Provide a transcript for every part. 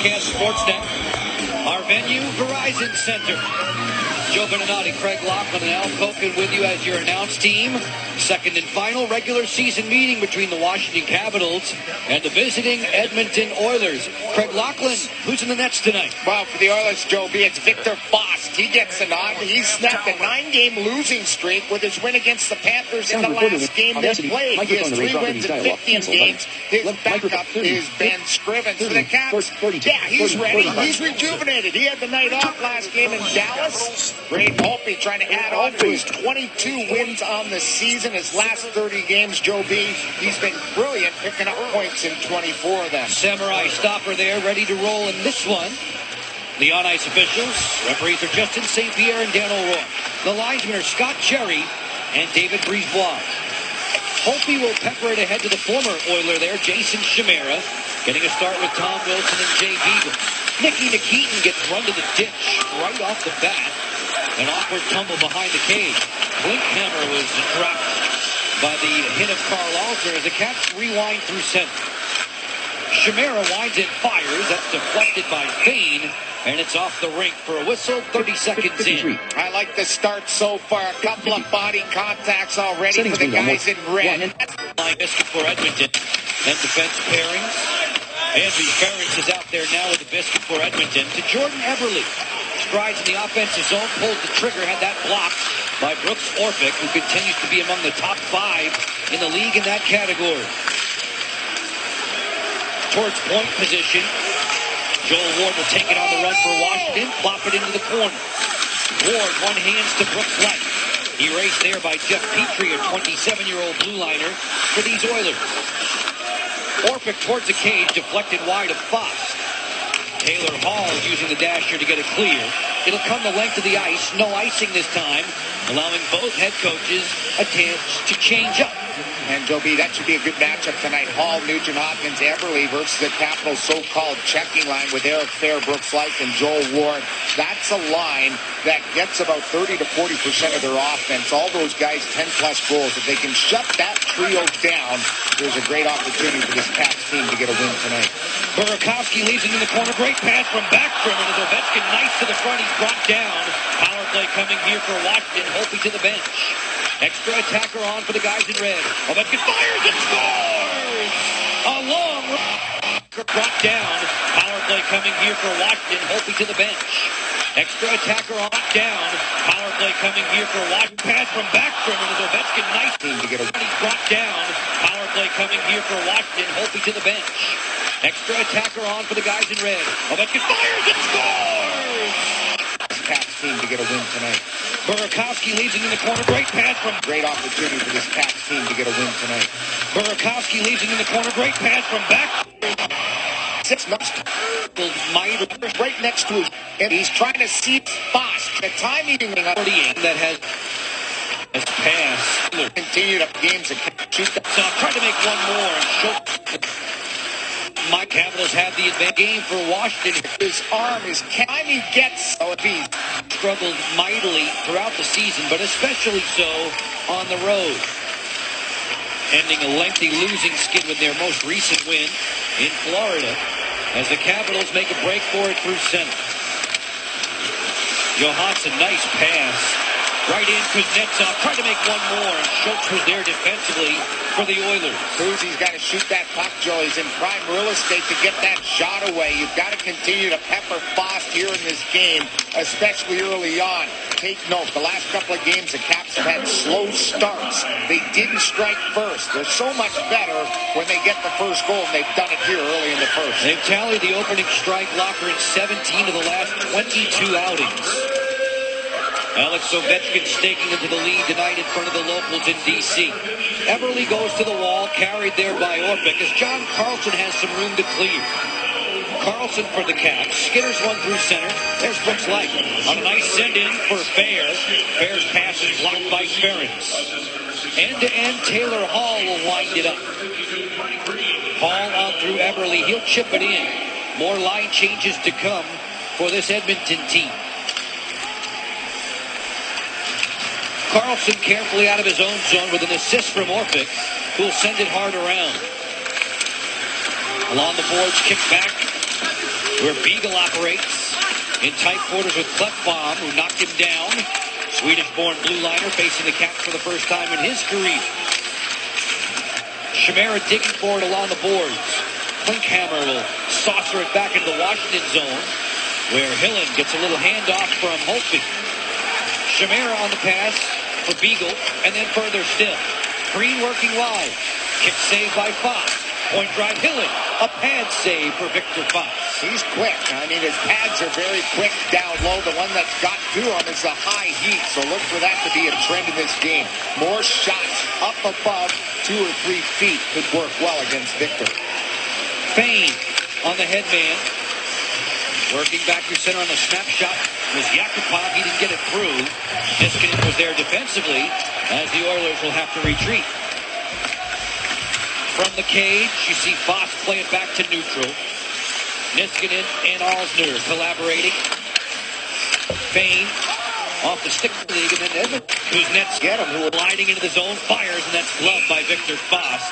Broadcast Sportsnet. Our venue, Verizon Center. Joe Beninati, Craig Laughlin, and Al Koken with you as your announce team. Second and final regular season meeting between the Washington Capitals and the visiting Edmonton Oilers. Craig Laughlin, who's in the nets tonight? Well, for the Oilers, Joe B, it's Victor Foss. He gets the nod. He snapped a 9-game losing streak with his win against the Panthers in the last game they played. He has 3 wins in 15 games. His backup is Ben Scrivens. For the Caps, yeah, he's ready. He's rejuvenated. He had the night off last game in Dallas. Ray Volpe trying to add on to his 22 wins on the season. His last 30 games, Joe B, he's been brilliant, picking up points in 24 of them. Samurai stopper there, ready to roll in this one. The on-ice officials, referees are Justin St. Pierre and Dan O'Rourke. The linesmen are Scott Cherry and David Brisebois. Holtby will pepper it ahead to the former Oiler there, Jason Chimera, getting a start with Tom Wilson and Jay Beagle. Nicky Nikitin gets run to the ditch right off the bat. An awkward tumble behind the cage. Klinkhammer was dropped by the hit of Carl Alter as the Caps rewind through center. Chimera winds and fires. That's deflected by Fane, and it's off the rink for a whistle. 30 seconds in. I like the start so far. A couple of body contacts already for the guys in red. Line biscuit for Edmonton. And defense pairings. Andrew Ferentz is out there now with the biscuit for Edmonton. To Jordan Eberle. Strides in the offensive zone, pulls the trigger, had that blocked by Brooks Orpik, who continues to be among the top 5 in the league in that category. Towards point position, Joel Ward will take it on the run for Washington, plop it into the corner. Ward, one hands to Brooks Light. Erased there by Jeff Petrie, a 27-year-old blue liner for these Oilers. Orpik towards the cage, deflected wide of Foss. Taylor Hall using the dasher to get it clear. It'll come the length of the ice. No icing this time, allowing both head coaches a chance to change up. And Joe B, that should be a good matchup tonight. Hall, Nugent Hopkins, Eberle versus the Capitals' so-called checking line with Eric Fair, Brooks Light, and Joel Ward. That's a line that gets about 30 to 40% of their offense. All those guys, 10-plus goals. If they can shut that trio down, there's a great opportunity for this Caps team to get a win tonight. Burakovsky leaves it in the corner. Great pass from Backstrom. And Ovechkin nice to the front. He's brought down. Power play coming here for Washington. Holtby to the bench. Extra attacker on for the guys in red. Ovechkin fires and scores! A long brought down. Power play coming here for Washington. Holtby to the bench. Extra attacker on down. Power play coming here for Washington. Pass from Backstrom. And Ovechkin nice to get a he's brought down. Power play coming here for Washington. Holtby to the bench. Extra attacker on for the guys in red. Ovechkin fires and scores! Caps team to get a win tonight. Burakovsky leaves it in the corner. Great pass from... Great opportunity for this Caps team to get a win tonight. Burakovsky leaves it in the corner. Great pass from back. 6 months. Right next to him. And he's trying to see Foss. The time eating that has passed. Continue to games and shoot that. So I'm trying to make one more and show... My Capitals have the advantage game for Washington. His arm is time he gets. Oh, he struggled mightily throughout the season, but especially so on the road. Ending a lengthy losing skid with their most recent win in Florida as the Capitals make a break for it through center. Johansson, nice pass. Right in, Kuznetsov tried to make one more, and Schultz was there defensively for the Oilers. Susie's got to shoot that puck, Joe. He's in prime real estate to get that shot away. You've got to continue to pepper Foss here in this game, especially early on. Take note, the last couple of games, the Caps have had slow starts. They didn't strike first. They're so much better when they get the first goal, and they've done it here early in the first. They've tallied the opening strike locker in 17 of the last 22 outings. Alex Ovechkin staking into the lead tonight in front of the locals in D.C. Eberle goes to the wall, carried there by Orpik, as John Carlson has some room to clear. Carlson for the Caps. Skitters one through center. There's Brooks Light on a nice send-in for Fair. Fair's pass is blocked by Ferentz. End-to-end, Taylor Hall will wind it up. Hall on through Eberle. He'll chip it in. More line changes to come for this Edmonton team. Carlson carefully out of his own zone with an assist from Orpik, who will send it hard around. Along the boards, kick back. where Beagle operates in tight quarters with Klefbom, who knocked him down. Swedish-born blue liner facing the Caps for the first time in his career. Chimera digging for it along the boards. Klinkhammer will saucer it back into the Washington zone, where Hillen gets a little handoff from Holtby. Chimera on the pass for Beagle, and then further still. Green working wide. Kick saved by Fox. Point drive Hillen. A pad save for Victor Fox. He's quick. I mean, his pads are very quick down low. The one that's got to him is the high heat, so look for that to be a trend in this game. More shots up above 2 or 3 feet could work well against Victor. Fane on the headman. Working back to center on the snapshot was Yakupov. He didn't get it through. Niskanen was there defensively as the Oilers will have to retreat. From the cage, you see Foss play it back to neutral. Niskanen and Alsner collaborating. Fane off the stick league, and then Edmonton, whose nets get him, who are gliding into the zone, fires, and that's gloved by Victor Foss.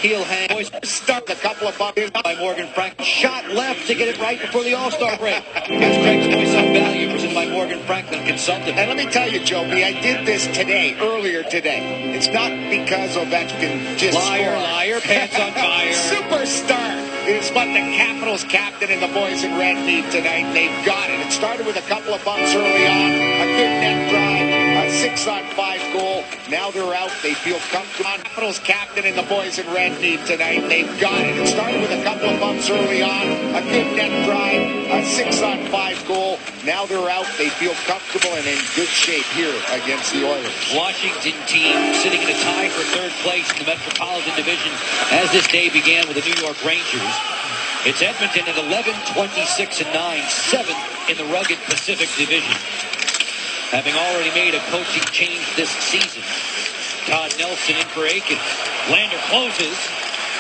Heel hang. Boys stuck a couple of bumpers by Morgan Franklin. Shot left to get it right before the All-Star break. Here's Craig's Voice on Value, presented by Morgan Franklin Consulting. And let me tell you, Joby, I did this today, earlier today. It's not because Ovechkin just liar, pants on fire. Superstar is what the Capitals captain and the boys in red need tonight. They've got it. It started with a couple of bumps early on, a good net drive, a 6-on-5 goal. Now they're out. They feel comfortable. Capitals captain and the boys in red need tonight. They've got it. It started with a couple of bumps early on, a good net drive, a 6-on-5 goal. Now they're out. They feel comfortable and in good shape here against the Oilers. Washington team sitting in a tie for third place in the Metropolitan Division as this day began with the New York Rangers. It's Edmonton at 11-26-9, 7th in the rugged Pacific Division. Having already made a coaching change this season. Todd Nelson in for Aiken. Lander closes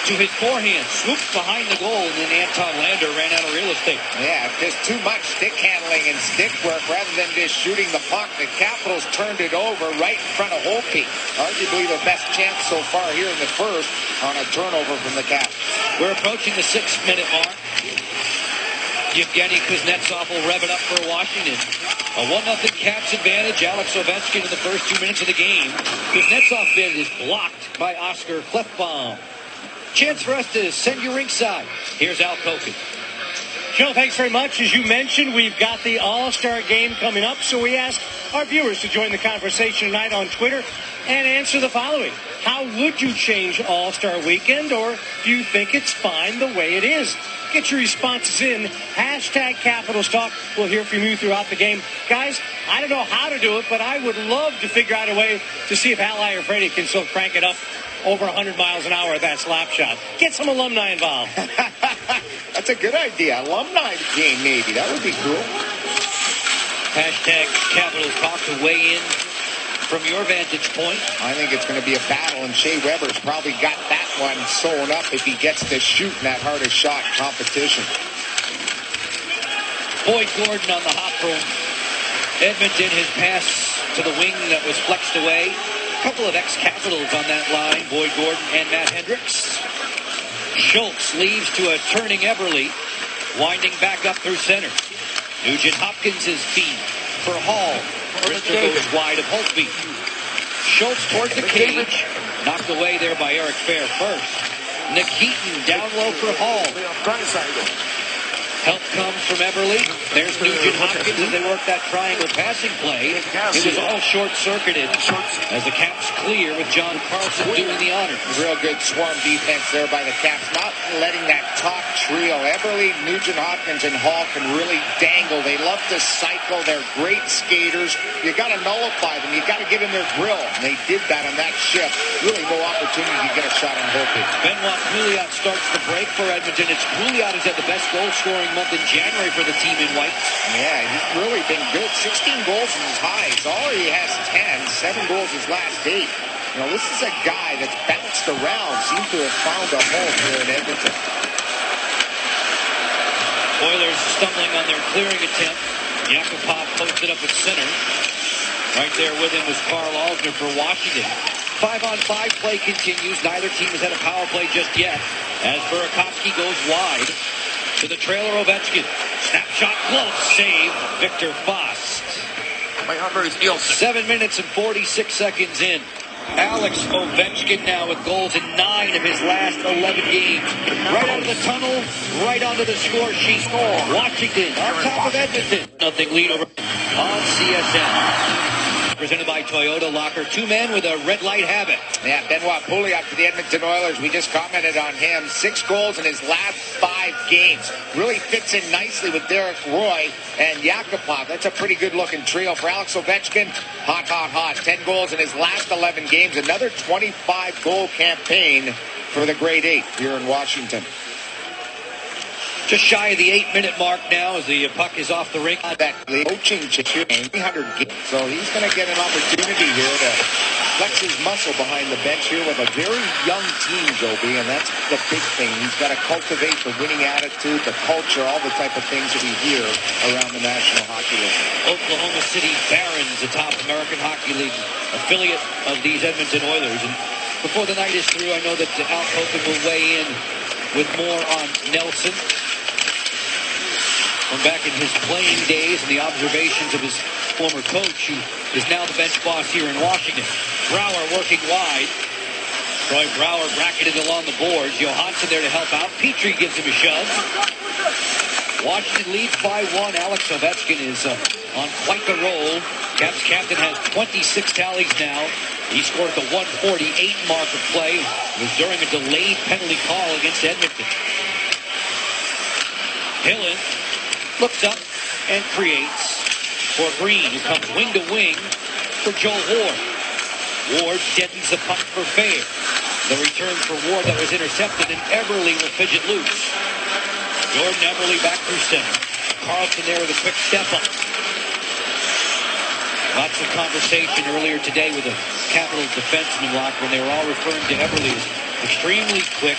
to his forehand. Swoops behind the goal, and then Anton Lander ran out of real estate. Yeah, just too much stick handling and stick work rather than just shooting the puck. The Capitals turned it over right in front of Holtby. Arguably their best chance so far here in the first on a turnover from the Caps. We're approaching the 6-minute mark. Yevgeny Kuznetsov will rev it up for Washington. A 1-0 Caps advantage. Alex Ovechkin in the first 2 minutes of the game. Kuznetsov bid is blocked by Oscar Klefbom. Chance for us to send you ringside. Here's Al Koken. Joe, thanks very much. As you mentioned, we've got the All-Star game coming up, so we ask our viewers to join the conversation tonight on Twitter and answer the following. How would you change All-Star Weekend, or do you think it's fine the way it is? Get your responses in. Hashtag Capitals Talk. We'll hear from you throughout the game. Guys, I don't know how to do it, but I would love to figure out a way to see if Al Iafredi can still crank it up over 100 miles an hour at that slap shot. Get some alumni involved. That's a good idea. Alumni game, maybe. That would be cool. Hashtag Capitals Talk to weigh in from your vantage point. I think it's going to be a battle, and Shea Weber's probably got that one sewn up if he gets to shoot in that hardest shot competition. Boyd Gordon on the hop for Edmonton. His pass to the wing that was flexed away. A couple of ex-Capitals on that line, Boyd Gordon and Matt Hendricks. Schultz leaves to a turning Eberle, winding back up through center. Nugent Hopkins' feed for Hall. Brister goes wide of Holtby. Schultz towards the cage. Knocked away there by Eric Fair first. Nikitin down low for Hall. Help comes from Eberle. There's Nugent Hopkins as they work that triangle passing play. It was all short-circuited as the Caps clear with John Carlson doing the honors. Real good swarm defense there by the Caps, not letting that top trio, Eberle, Nugent Hopkins, and Hall, can really dangle. They love to cycle. They're great skaters. You got to nullify them. You got to get in their grill. And they did that on that shift. Really no opportunity to get a shot on Holtby. Benoit Pouliot starts the break for Edmonton. It's Pouliot who's had the best goal-scoring month in January for the team in white. Yeah, he's really been good. 16 goals is his highest. Already has 10. 7 goals his last 8. You know, this is a guy that's bounced around. Seems to have found a home here in Edmonton. Oilers stumbling on their clearing attempt. Yakupov posted up at center. Right there with him was Carl Alsner for Washington. 5-on-5 play continues. Neither team has had a power play just yet as Burakovsky goes wide. To the trailer, Ovechkin. Snapshot, glove save, Victor Fast. 7 minutes and 46 seconds in. Alex Ovechkin now with goals in 9 of his last 11 games. Right out of the tunnel, right onto the score sheet. Washington on top of Edmonton. Nothing lead over on CSN. Presented by Toyota Locker. 2 men with a red light habit. Yeah, Benoit Pouliot for the Edmonton Oilers. We just commented on him. 6 goals in his last 5 games. Really fits in nicely with Derek Roy and Yakupov. That's a pretty good-looking trio. For Alex Ovechkin, hot, hot, hot. 10 goals in his last 11 games. Another 25-goal campaign for the Grade 8 here in Washington. Just shy of the 8-minute mark now as the puck is off the rink. That coaching 300 games. So he's going to get an opportunity here to flex his muscle behind the bench here with a very young team, Joby, and that's the big thing. He's got to cultivate the winning attitude, the culture, all the type of things that we hear around the National Hockey League. Oklahoma City Barons, the top American Hockey League affiliate of these Edmonton Oilers. And before the night is through, I know that Al Copen will weigh in with more on Nelson from back in his playing days and the observations of his former coach, who is now the bench boss here in Washington. Brouwer working wide. Troy Brouwer bracketed along the boards. Johansson there to help out. Petrie gives him a shove. Washington leads by 1. Alex Ovechkin is on quite the roll. Caps captain has 26 tallies now. He scored the 148 mark of play. It was during a delayed penalty call against Edmonton. Hillen looks up and creates for Green, who comes wing to wing for Joe Ward. Ward deadens the puck for Fair. The return for Ward that was intercepted, and Eberle will fidget loose. Jordan Eberle back through center. Carlson there with a quick step up. Lots of conversation earlier today with the Capital defenseman locker when they were all referring to Eberle as extremely quick,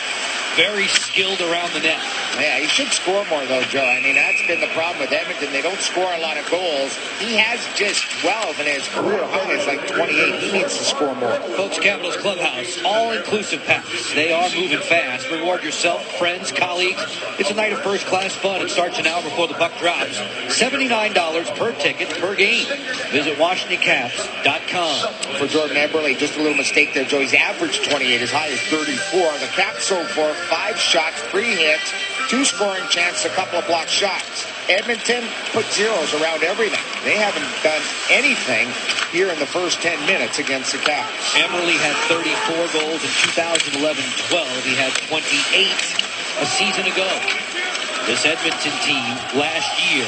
very skilled around the net. Yeah, he should score more, though, Joe. I mean, that's been the problem with Edmonton. They don't score a lot of goals. He has just 12, and his career high is like 28. He needs to score more. Folks, Capitals Clubhouse, all-inclusive pass. They are moving fast. Reward yourself, friends, colleagues. It's a night of first-class fun. It starts an hour before the puck drops. $79 per ticket per game. Visit WashingtonCaps.com. For Jordan Eberle, just a little mistake there, Joe. He's averaged 28, as high as 34. The Caps so far, 5 shots, 3 hits, 2 scoring chances, a couple of blocked shots. Edmonton put zeros around everything. They haven't done anything here in the first 10 minutes against the Caps. Eberle had 34 goals in 2011-12. He had 28 a season ago. This Edmonton team last year,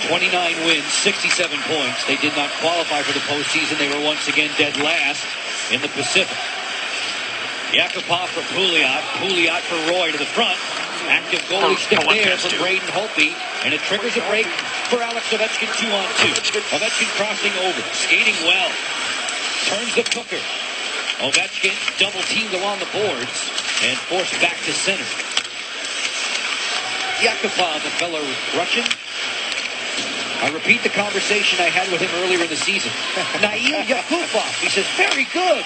29 wins, 67 points. They did not qualify for the postseason. They were once again dead last in the Pacific. Yakupov for Pouliot. Pouliot for Roy to the front. Active goalie stick there for Braden Holtby. And it triggers a break for Alex Ovechkin 2-on-2. Ovechkin crossing over. Skating well. Turns the cooker. Ovechkin double teamed along the boards and forced back to center. Yakupov, the fellow Russian. I repeat the conversation I had with him earlier in the season. Nail Yakupov. He says, very good.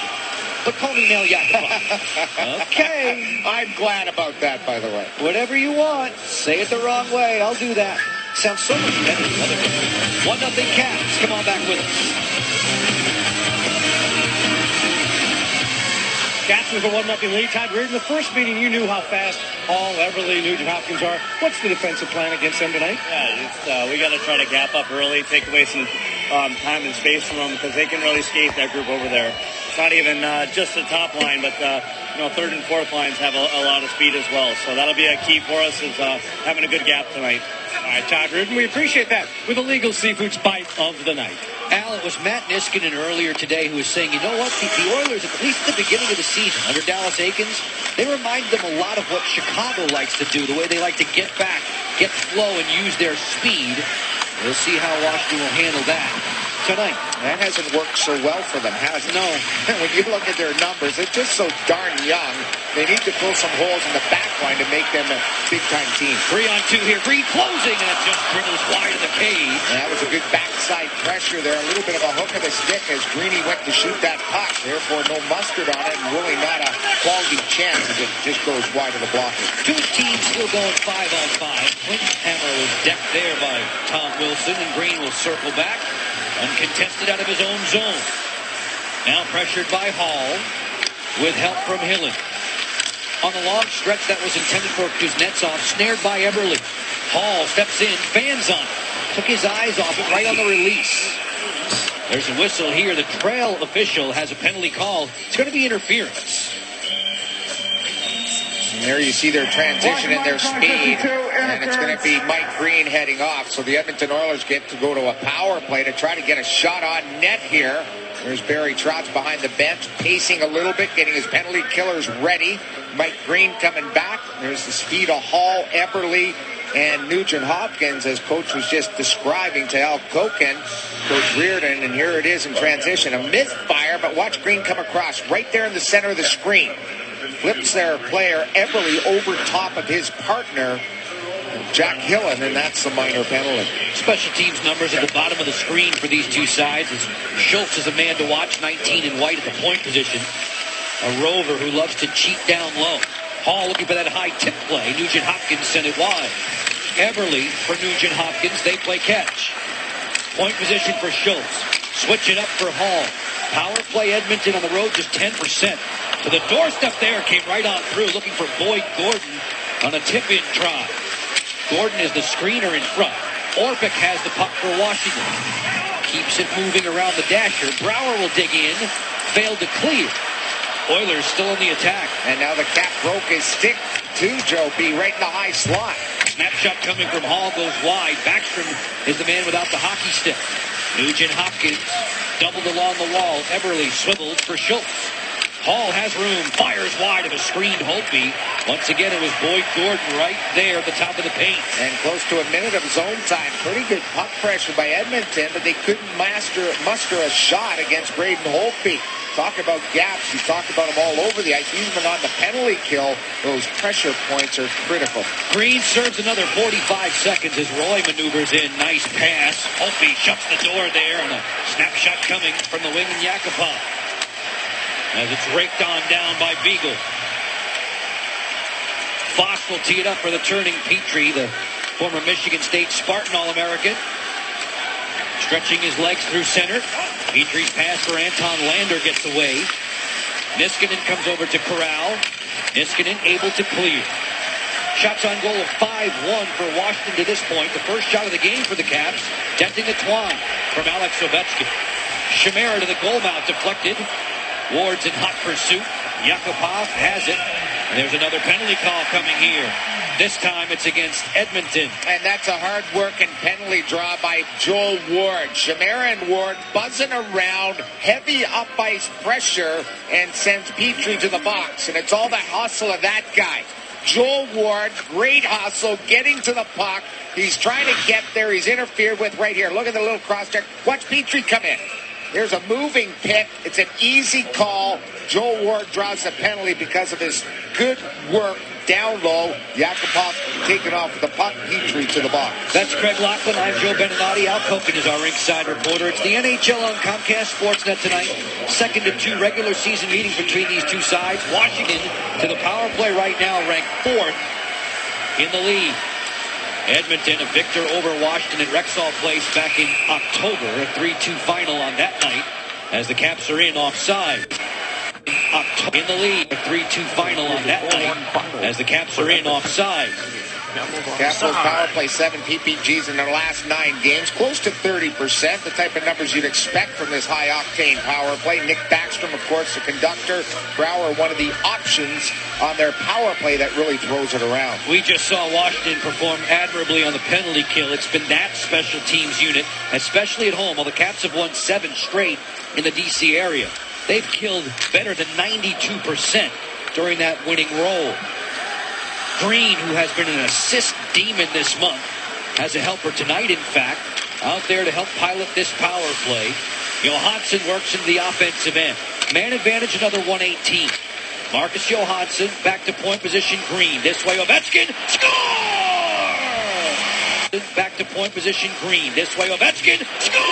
But call me Nail Yakupov. Okay. I'm glad about that, by the way. Whatever you want. Say it the wrong way. I'll do that. Sounds so much better than other people. 1-0 Caps. Come on back with us. Caps with a 1-0 lead. Todd Reardon, the first meeting you knew how fast Hall, Eberle, Nugent Hopkins are. What's the defensive plan against them tonight? Yeah, we got to try to gap up early, take away some time and space from them because they can really skate that group over there. It's not even just the top line, but third and fourth lines have a lot of speed as well. So that'll be a key for us is having a good gap tonight. All right, Todd Reardon, we appreciate that with Illegal Seafood's bite of the night. Al, it was Matt Niskanen earlier today who was saying, you know what, the Oilers, at least at the beginning of the season, under Dallas Eakins, they remind them a lot of what Chicago likes to do, the way they like to get back, get flow, and use their speed. We'll see how Washington will handle that. tonight. That hasn't worked so well for them, has it? No. When you look at their numbers, they're just so darn young. They need to fill some holes in the back line to make them a big-time team. 3-on-2 here. Green closing, and it just dribbles wide of the cage. And that was a good backside pressure there. A little bit of a hook of the stick as Greeny went to shoot that puck. Therefore, no mustard on it, and really not a quality chance as it just goes wide of the blocker. Two teams still going 5-on-5. Hammer was decked there by Tom Wilson, and Green will circle back. Uncontested out of his own zone. Now pressured by Hall with help from Hillen. On the long stretch that was intended for Kuznetsov, snared by Eberle. Hall steps in, fans on it. Took his eyes off it right on the release. There's a whistle here. The trail official has a penalty call. It's going to be interference. And there you see their transition and their speed. And it's going to be Mike Green heading off. So the Edmonton Oilers get to go to a power play to try to get a shot on net here. There's Barry Trotz behind the bench, pacing a little bit, getting his penalty killers ready. Mike Green coming back. There's the speed of Hall, Eberle, and Nugent Hopkins, as Coach was just describing to Al Koken, Coach Reardon. And here it is in transition. A misfire, but watch Green come across right there in the center of the screen. Flips their player, Eberle, over top of his partner, Jack Hillen, and that's a minor penalty. Special teams numbers at the bottom of the screen for these two sides. As Schultz is a man to watch, 19 in white at the point position. A rover who loves to cheat down low. Hall looking for that high tip play. Nugent Hopkins sent it wide. Eberle for Nugent Hopkins. They play catch. Point position for Schultz. Switch it up for Hall. Power play Edmonton on the road, just 10%. To the doorstep there, came right on through, looking for Boyd Gordon on a tip-in try. Gordon is the screener in front. Orpik has the puck for Washington. Keeps it moving around the dasher. Brouwer will dig in. Failed to clear. Oilers still in the attack. And now the Cap broke his stick to Joe B. right in the high slot. Snapshot coming from Hall goes wide. Backstrom is the man without the hockey stick. Nugent Hopkins doubled along the wall. Eberle swiveled for Schultz. Hall has room, fires wide of a screened Holtby. Once again, it was Boyd Gordon right there at the top of the paint. And close to a minute of zone time. Pretty good puck pressure by Edmonton, but they couldn't muster a shot against Braden Holtby. Talk about gaps. You talk about them all over the ice. Even on the penalty kill, those pressure points are critical. Green serves another 45 seconds as Roy maneuvers in. Nice pass. Holtby shuts the door there, and a snapshot coming from the wing in Yakupov. As it's raked on down by Beagle. Foss will tee it up for the turning Petrie, the former Michigan State Spartan All-American. Stretching his legs through center. Petrie's pass for Anton Lander gets away. Niskanen comes over to Corral. Niskanen able to clear. Shots on goal of 5-1 for Washington to this point. The first shot of the game for the Caps. Tempting the twine from Alex Ovechkin. Chimera to the goal mouth, deflected. Ward's in hot pursuit. Yakupov has it. And there's another penalty call coming here. This time it's against Edmonton. And that's a hard-working penalty draw by Joel Ward. Chimera and Ward buzzing around, heavy up-ice pressure, and sends Petrie to the box. And it's all the hustle of that guy. Joel Ward, great hustle, getting to the puck. He's trying to get there. He's interfered with right here. Look at the little cross-check. Watch Petrie come in. There's a moving pick. It's an easy call. Joel Ward draws the penalty because of his good work down low. Yakupov taking off with the puck. Petrie to the box. That's Craig Laughlin. I'm Joe Beninati. Al Koken is our ringside reporter. It's the NHL on Comcast Sportsnet tonight. Second of two regular season meetings between these two sides. Washington to the power play right now, ranked 4th in the league. Edmonton, a victor over Washington at Rexall Place back in October. A 3-2 final on that night as the Caps are in offside. In the league, a 3-2 final on that night as the Caps are in offside. Capitals power play 7 PPGs in their last 9 games, close to 30%, the type of numbers you'd expect from this high-octane power play. Nick Backstrom, of course, the conductor. Brouwer, one of the options on their power play that really throws it around. We just saw Washington perform admirably on the penalty kill. It's been that special teams unit, especially at home. While the Caps have won 7 straight in the D.C. area, they've killed better than 92% during that winning role. Green, who has been an assist demon this month, has a helper tonight, in fact. out there to help pilot this power play. Johansson works into the offensive end. Man advantage, another 118. Marcus Johansson back to point position. Green this way. Ovechkin score. Back to point position. Green this way. Ovechkin score.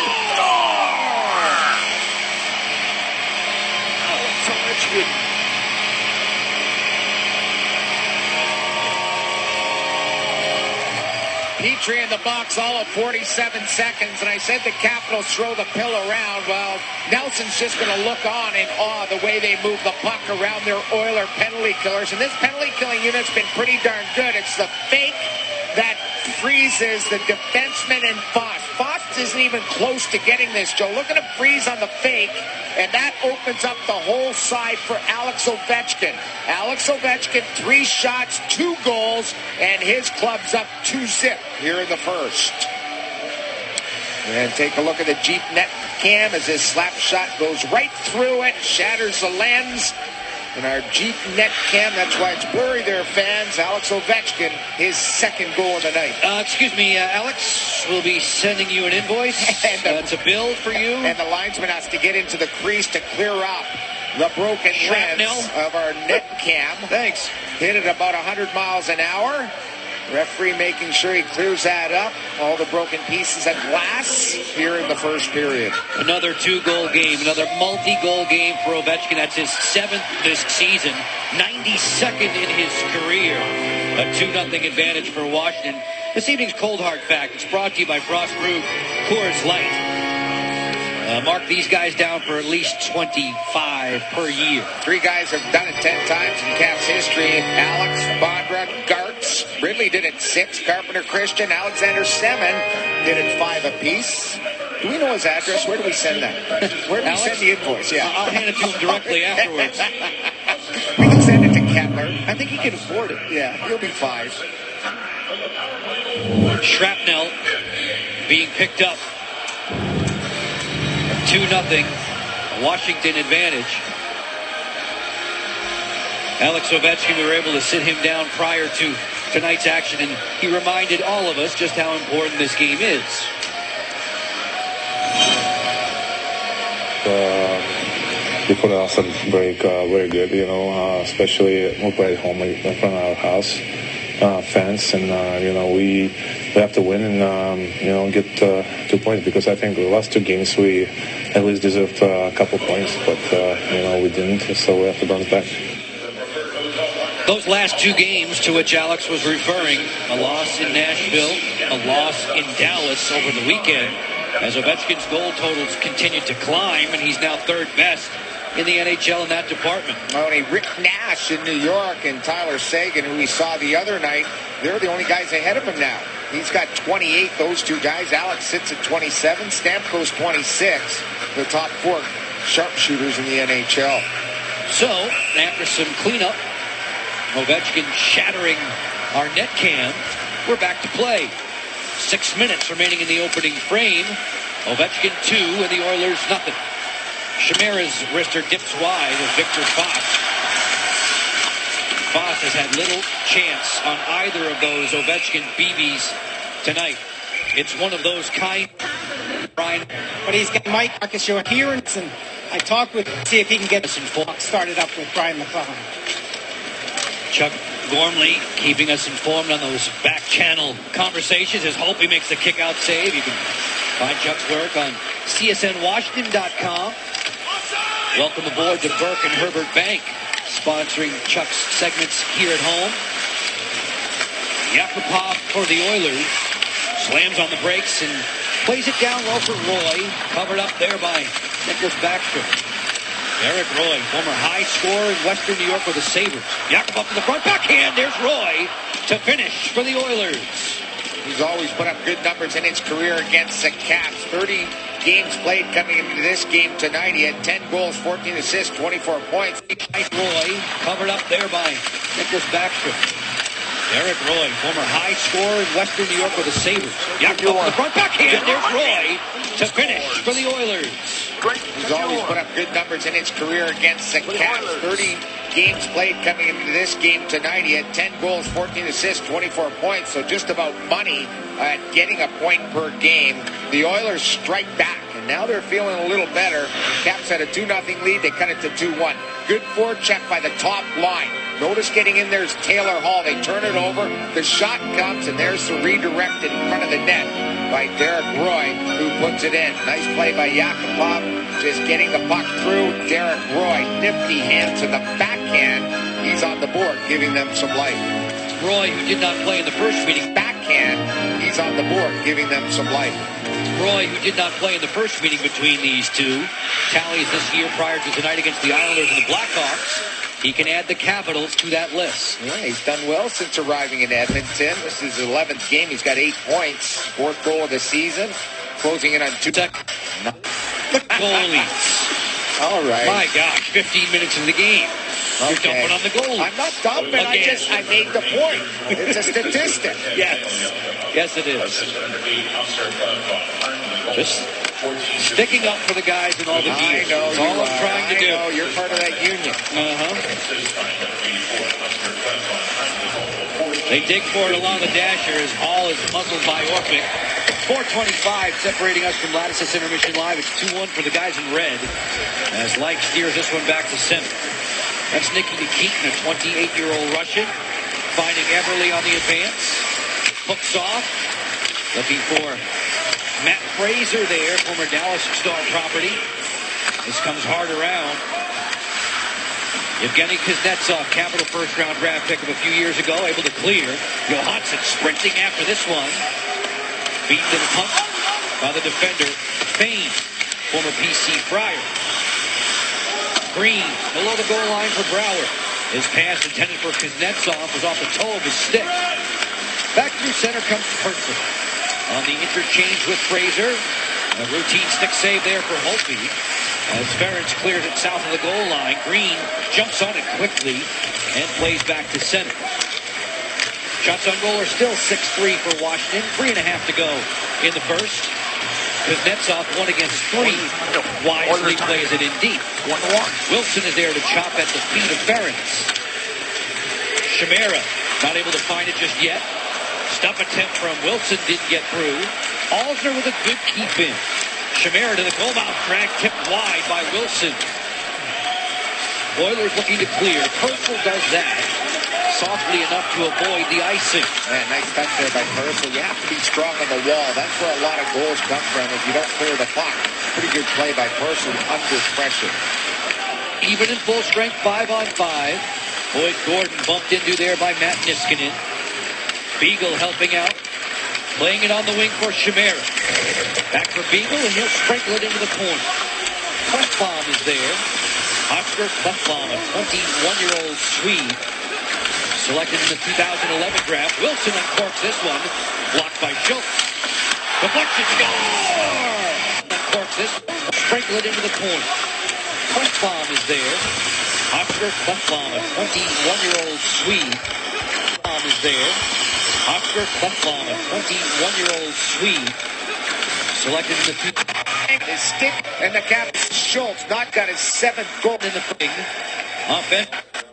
Petrie in the box all of 47 seconds, and I said the Capitals throw the pill around. Well, Nelson's just going to look on in awe the way they move the puck around their Oiler penalty killers, and this penalty killing unit's been pretty darn good. It's the fake that freezes the defenseman and Foss. Foss isn't even close to getting this, Joe. Look at him freeze on the fake, and that opens up the whole side for Alex Ovechkin. Alex Ovechkin, 3 shots, 2 goals, and his club's up 2-0 here in the first. And take a look at the Jeep net cam as his slap shot goes right through it, shatters the lens. And our Jeep net cam, that's why it's blurry there, fans. Alex Ovechkin, his second goal of the night. Excuse me, Alex, we'll be sending you an invoice. It's a bill for you. And the linesman has to get into the crease to clear up the broken lens of our net cam. Thanks. Hit it about 100 miles an hour. Referee making sure he clears that up. All the broken pieces of glass here in the first period. Another 2-goal game, another multi-goal game for Ovechkin. That's his 7th this season, 92nd in his career. A 2-0 advantage for Washington. This evening's Cold Hard Fact. It's brought to you by Frost Brew Coors Light. Mark these guys down for at least 25 per year. 3 guys have done it 10 times in Caps history. Alex, Bondra, Gartz. Ridley did it 6. Carpenter Christian, Alexander Semin did it 5 apiece. Do we know his address? Where do we send that? Where do we send the invoice? Yeah. I'll hand it to him directly afterwards. We can send it to Kettler. I think he can afford it. Yeah, he'll be 5. Shrapnel being picked up. 2-0 Washington advantage. Alex Ovechkin, we were able to sit him down prior to tonight's action, and he reminded all of us just how important this game is. Before the All-Star break, very good, especially we play at home in front of our house, fans, and, we have to win and, get 2 points, because I think the last 2 games we at least deserved a couple points, but, we didn't, so we have to bounce back. Those last 2 games to which Alex was referring, a loss in Nashville, a loss in Dallas over the weekend, as Ovechkin's goal totals continued to climb, and he's now 3rd best in the NHL in that department. Only Rick Nash in New York and Tyler Seguin, who we saw the other night, they're the only guys ahead of him now. He's got 28, those 2 guys. Alex sits at 27. Stamkos 26. The top 4 sharpshooters in the NHL. So, after some cleanup, Ovechkin shattering our net cam, we're back to play. 6 minutes remaining in the opening frame. Ovechkin 2 and the Oilers nothing. Chimera's wrister dips wide of Victor Foss. Foss has had little chance on either of those Ovechkin BBs tonight. It's one of those kind, Brian. But he's got Marcus Johansson. I talked with see if he can get us started up with Brian McClellan. Chuck Gormley keeping us informed on those back channel conversations. His hope he makes the kick out save. You can find Chuck's work on csnwashington.com. Welcome aboard to Burke and Herbert Bank, sponsoring Chuck's segments here at home. Yakupov for the Oilers. Slams on the brakes and plays it down low for Roy. Covered up there by Nicholas Backstrom. Eric Roy, former high scorer in Western New York with the Sabres. Yakupov to the front, backhand. There's Roy to finish for the Oilers. He's always put up good numbers in his career against the Caps. 30 games played coming into this game tonight. He had 10 goals, 14 assists, 24 points. Roy, covered up there by Nicholas Backstrom. Eric Roy, former high scorer in Western New York with the Sabres. Yakupov to the front, backhand. There's Roy to finish for the Oilers. He's always put up good numbers in his career against the Caps. 30 games played coming into this game tonight. He had 10 goals, 14 assists, 24 points. So just about money at getting a point per game. The Oilers strike back, and now they're feeling a little better. Caps had a 2-0 lead. They cut it to 2-1. Good forecheck by the top line. Notice getting in there's Taylor Hall. They turn it over. The shot comes, and there's the redirect in front of the net by Derek Roy, who puts it in. Nice play by Yakupov, just getting the puck through. Derek Roy, nifty hands in the backhand. He's on the board, giving them some life. Roy, who did not play in the first meeting. Backhand, he's on the board, giving them some life. Roy, who did not play in the first meeting between these two, tallies this year prior to tonight against the Islanders and the Blackhawks. He can add the Capitals to that list. Yeah, he's done well since arriving in Edmonton. This is his 11th game. He's got 8 points. 4th goal of the season. Closing in on 2. The goalies. All right. My gosh, 15 minutes of the game. Okay. You're dumping on the goalie. I'm not dumping. I made the point. It's a statistic. Yes. Yes, it is. Just sticking up for the guys in all the gears. I know. That's all I'm trying to do. I know. You're part of that union. They dig for it along the dasher as Hall is muzzled by Orpik. 4:25 separating us from Lattice's intermission live. It's 2-1 for the guys in red as Light steers this one back to center. That's Nikki Nikitin, a 28-year-old Russian, finding Everly on the advance. Hooks off, looking for Matt Fraser there, former Dallas Star property. This comes hard around. Yevgeny Kuznetsov, Capital first-round draft pick of a few years ago, able to clear. Johansson sprinting after this one. Beaten to the pump by the defender, Fane, former PC Friar. Green, below the goal line for Brouwer. His pass intended for Kuznetsov was off the toe of his stick. Back through center comes Purcell. On the interchange with Fraser. A routine stick save there for Holtby. As Ferentz clears it south of the goal line. Green jumps on it quickly and plays back to center. Shots on goal are still 6-3 for Washington. 3.5 to go in the first. Kuznetsov 1 against 3. Wisely plays it in deep. 1-1. Wilson is there to chop at the feet of Ferentz. Chimera not able to find it just yet. Stuff attempt from Wilson didn't get through. Alsner with a good keep in. Chimera to the goal mouth drag, tipped wide by Wilson. Oilers looking to clear. Purcell does that softly enough to avoid the icing. Man, nice touch there by Purcell. You have to be strong on the wall. That's where a lot of goals come from if you don't clear the puck. Pretty good play by Purcell under pressure. Even in full strength 5-on-5. Boyd Gordon bumped into there by Matt Niskanen. Beagle helping out. Playing it on the wing for Chimera. Back for Beagle, and he'll sprinkle it into the corner. Klefbom is there. Oscar Klefbom, a 21-year-old Swede. Selected in the 2011 draft. Wilson uncorks this one. Blocked by Schultz. Deflection, score! Uncorks this. Sprinkle it into the corner. Klefbom is there. Oscar Klefbom, a 21-year-old Swede. Klefbom is there. Oscar Klefbom, a 21-year-old Swede. Selected in the his stick and the cap. Schultz not got his 7th goal in the thing. Offense.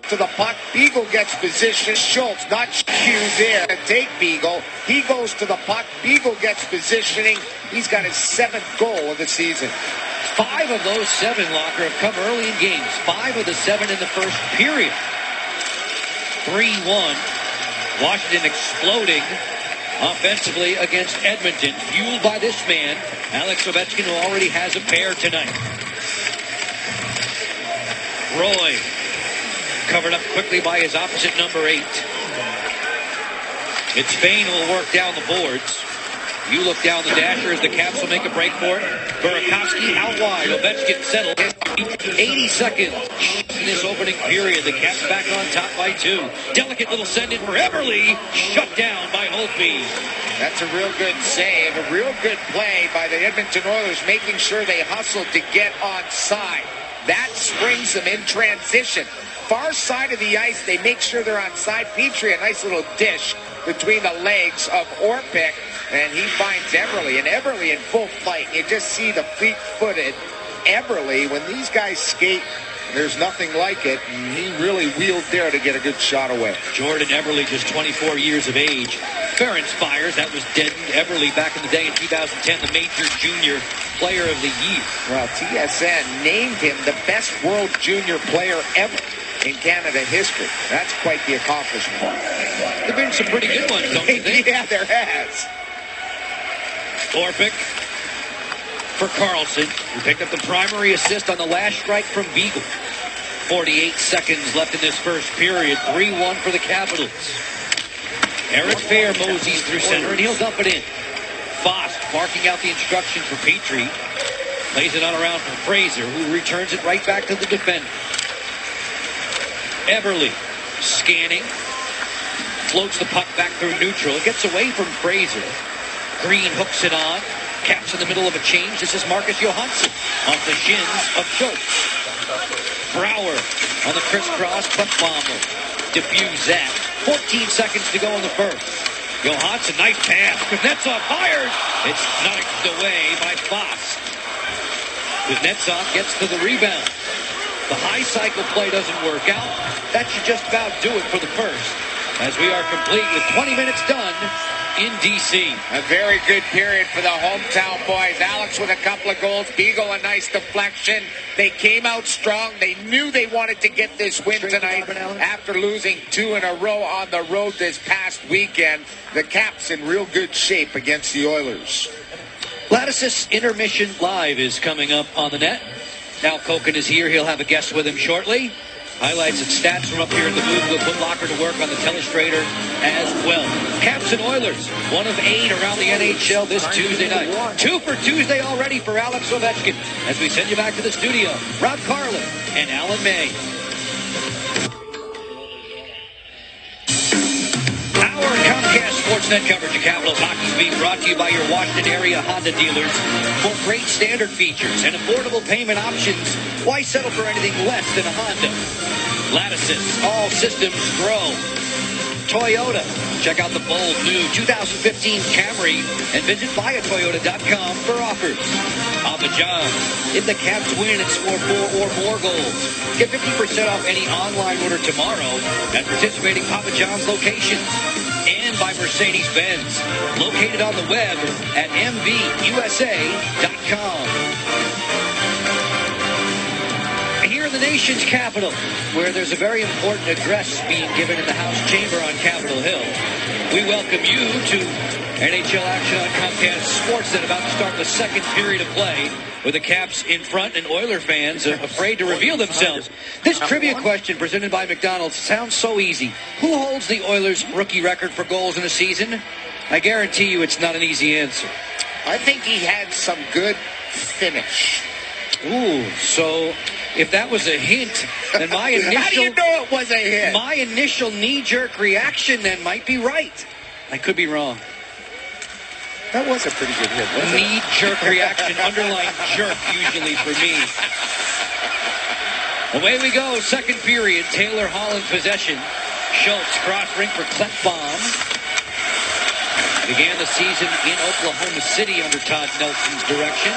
To the puck. Beagle gets position. Schultz not cued there to take Beagle. He goes to the puck. Beagle gets positioning. He's got his 7th goal of the season. 5 of those 7, Locker, have come early in games. 5 of the 7 in the first period. 3-1. Washington exploding offensively against Edmonton, fueled by this man, Alex Ovechkin, who already has a pair tonight. Roy, covered up quickly by his opposite number 8. It's Fane who will work down the boards. You look down the dasher as the Caps will make a break for it. Burakovsky out wide. Ovechkin settled. 80 seconds in this opening period. The Caps back on top by 2. Delicate little send-in for Everly. Shut down by Holtby. That's a real good save. A real good play by the Edmonton Oilers, making sure they hustle to get onside. That springs them in transition. Far side of the ice, they make sure they're onside. Petrie, a nice little dish between the legs of Orpik, and he finds Everly, and Everly in full flight. You just see the fleet-footed Everly. When these guys skate, there's nothing like it. And he really wheeled there to get a good shot away. Jordan Everly, just 24 years of age. Ferentz fires. That was deadened. Everly back in the day in 2010, the Major Junior Player of the Year. Well, TSN named him the best World Junior player ever in Canada history. That's quite the accomplishment. There have been some pretty good ones, don't you think? Yeah, there has. Orpik for Carlson, who picked up the primary assist on the last strike from Beagle. 48 seconds left in this first period. 3-1 for the Capitals. Eric Fair moseys through center, and he'll dump it in. Fost barking out the instructions for Petrie. Lays it on around for Fraser, who returns it right back to the defender. Everly scanning. Floats the puck back through neutral. It gets away from Fraser. Green hooks it on. Caps in the middle of a change. This is Marcus Johansson off the shins of Schultz. Brouwer on the crisscross puck bomber. Diffuse that. 14 seconds to go in the first. Johansson, nice pass. Kuznetsov fires. It's knocked away by Foss. Kuznetsov gets to the rebound. The high cycle play doesn't work out. That should just about do it for the first, as we are complete with 20 minutes done in D.C. A very good period for the hometown boys. Alex with a couple of goals. Beagle a nice deflection. They came out strong. They knew they wanted to get this win tonight after losing 2 in a row on the road this past weekend. The Caps in real good shape against the Oilers. Lattice's Intermission Live is coming up on the net. Now Koken is here. He'll have a guest with him shortly. Highlights and stats from up here in the booth. We'll put Locker to work on the telestrator as well. Caps and Oilers, 1 of 8 around the NHL this Tuesday night. 2 for Tuesday already for Alex Ovechkin. As we send you back to the studio, Rob Carlin and Alan May. Our Comcast Sportsnet coverage of Capitals hockey is being brought to you by your Washington area Honda dealers. For great standard features and affordable payment options, why settle for anything less than a Honda? Lattices, all systems grow. Toyota, check out the bold new 2015 Camry and visit buyatoyota.com for offers. Papa John's, if the Caps win and score 4 or more goals, get 50% off any online order tomorrow at participating Papa John's locations. And by Mercedes-Benz, located on the web at mvusa.com. Here in the nation's capital, where there's a very important address being given in the House chamber on Capitol Hill, we welcome you to NHL action on Comcast Sportsnet, about to start the second period of play with the Caps in front and Oiler fans afraid to reveal themselves. This trivia question presented by McDonald's sounds so easy. Who holds the Oilers' rookie record for goals in a season? I guarantee you it's not an easy answer. I think he had some good finish. Ooh, so if that was a hint, then my initial... How do you know it was a hint? My initial knee-jerk reaction then might be right. I could be wrong. That was a pretty good hit, wasn't it? Knee-jerk reaction, underline jerk usually for me. Away we go, second period. Taylor Hall in possession. Schultz cross-ring for Klefbom. Began the season in Oklahoma City under Todd Nelson's direction.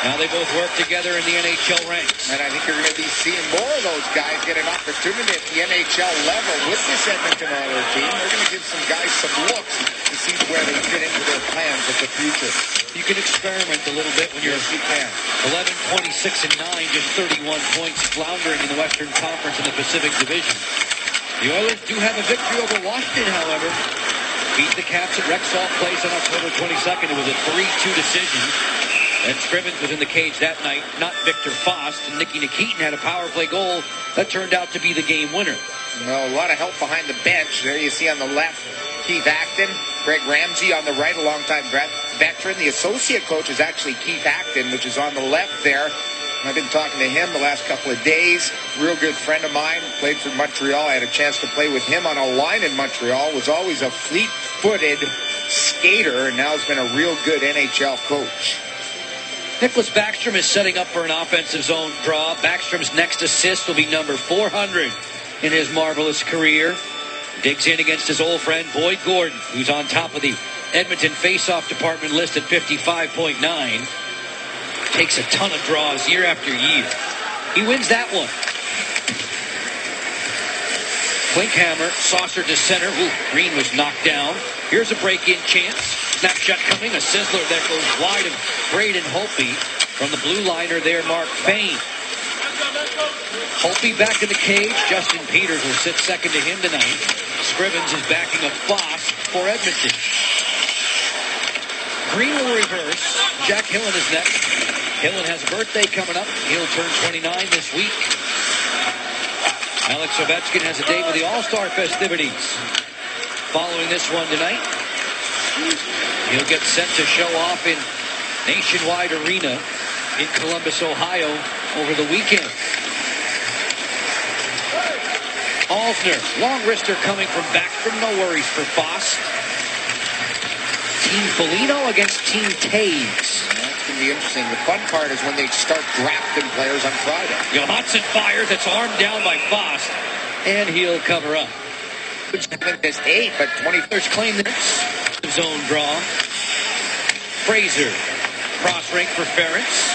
Now they both work together in the NHL ranks. And I think you're going to be seeing more of those guys get an opportunity at the NHL level with this Edmonton Oilers team. They're going to give some guys some looks to see where they fit into their plans of the future. You can experiment a little bit when you're... Yes, you can. 11, 26, and 9, just 31 points, floundering in the Western Conference in the Pacific Division. The Oilers do have a victory over Washington, however. Beat the Caps at Rexall Place on October 22nd. It was a 3-2 decision. And Scrivens was in the cage that night, not Victor Fost. And Nicky Nikitin had a power play goal that turned out to be the game winner. Well, a lot of help behind the bench. There you see on the left, Keith Acton. Greg Ramsey on the right, a longtime veteran. The associate coach is actually Keith Acton, which is on the left there. I've been talking to him the last couple of days. Real good friend of mine. Played for Montreal. I had a chance to play with him on a line in Montreal. Was always a fleet-footed skater, and now has been a real good NHL coach. Nicholas Backstrom is setting up for an offensive zone draw. Backstrom's next assist will be number 400 in his marvelous career. Digs in against his old friend Boyd Gordon, who's on top of the Edmonton faceoff department list at 55.9. takes a ton of draws year after year. He wins that one. Klinkhammer, saucer to center. Ooh, Green was knocked down. Here's a break-in chance. Snapshot coming. A sizzler that goes wide of Braden Holtby. From the blue liner there, Mark Fane. Holtby back in the cage. Justin Peters will sit second to him tonight. Scrivens is backing up Foss for Edmonton. Green will reverse. Jack Hillen is next. Hillen has a birthday coming up. He'll turn 29 this week. Alex Ovechkin has a date with the All-Star festivities. Following this one tonight, he'll get set to show off in Nationwide Arena in Columbus, Ohio over the weekend. Alsner, long wrister coming from Backstrom. No worries for Foss. Team Foligno against Team Taves. That's going to be interesting. The fun part is when they start drafting players on Friday. Johansson fires. It's armed down by Foss, and he'll cover up. Missed 8, but 21st claim this zone draw. Fraser, cross rink for Ferentz.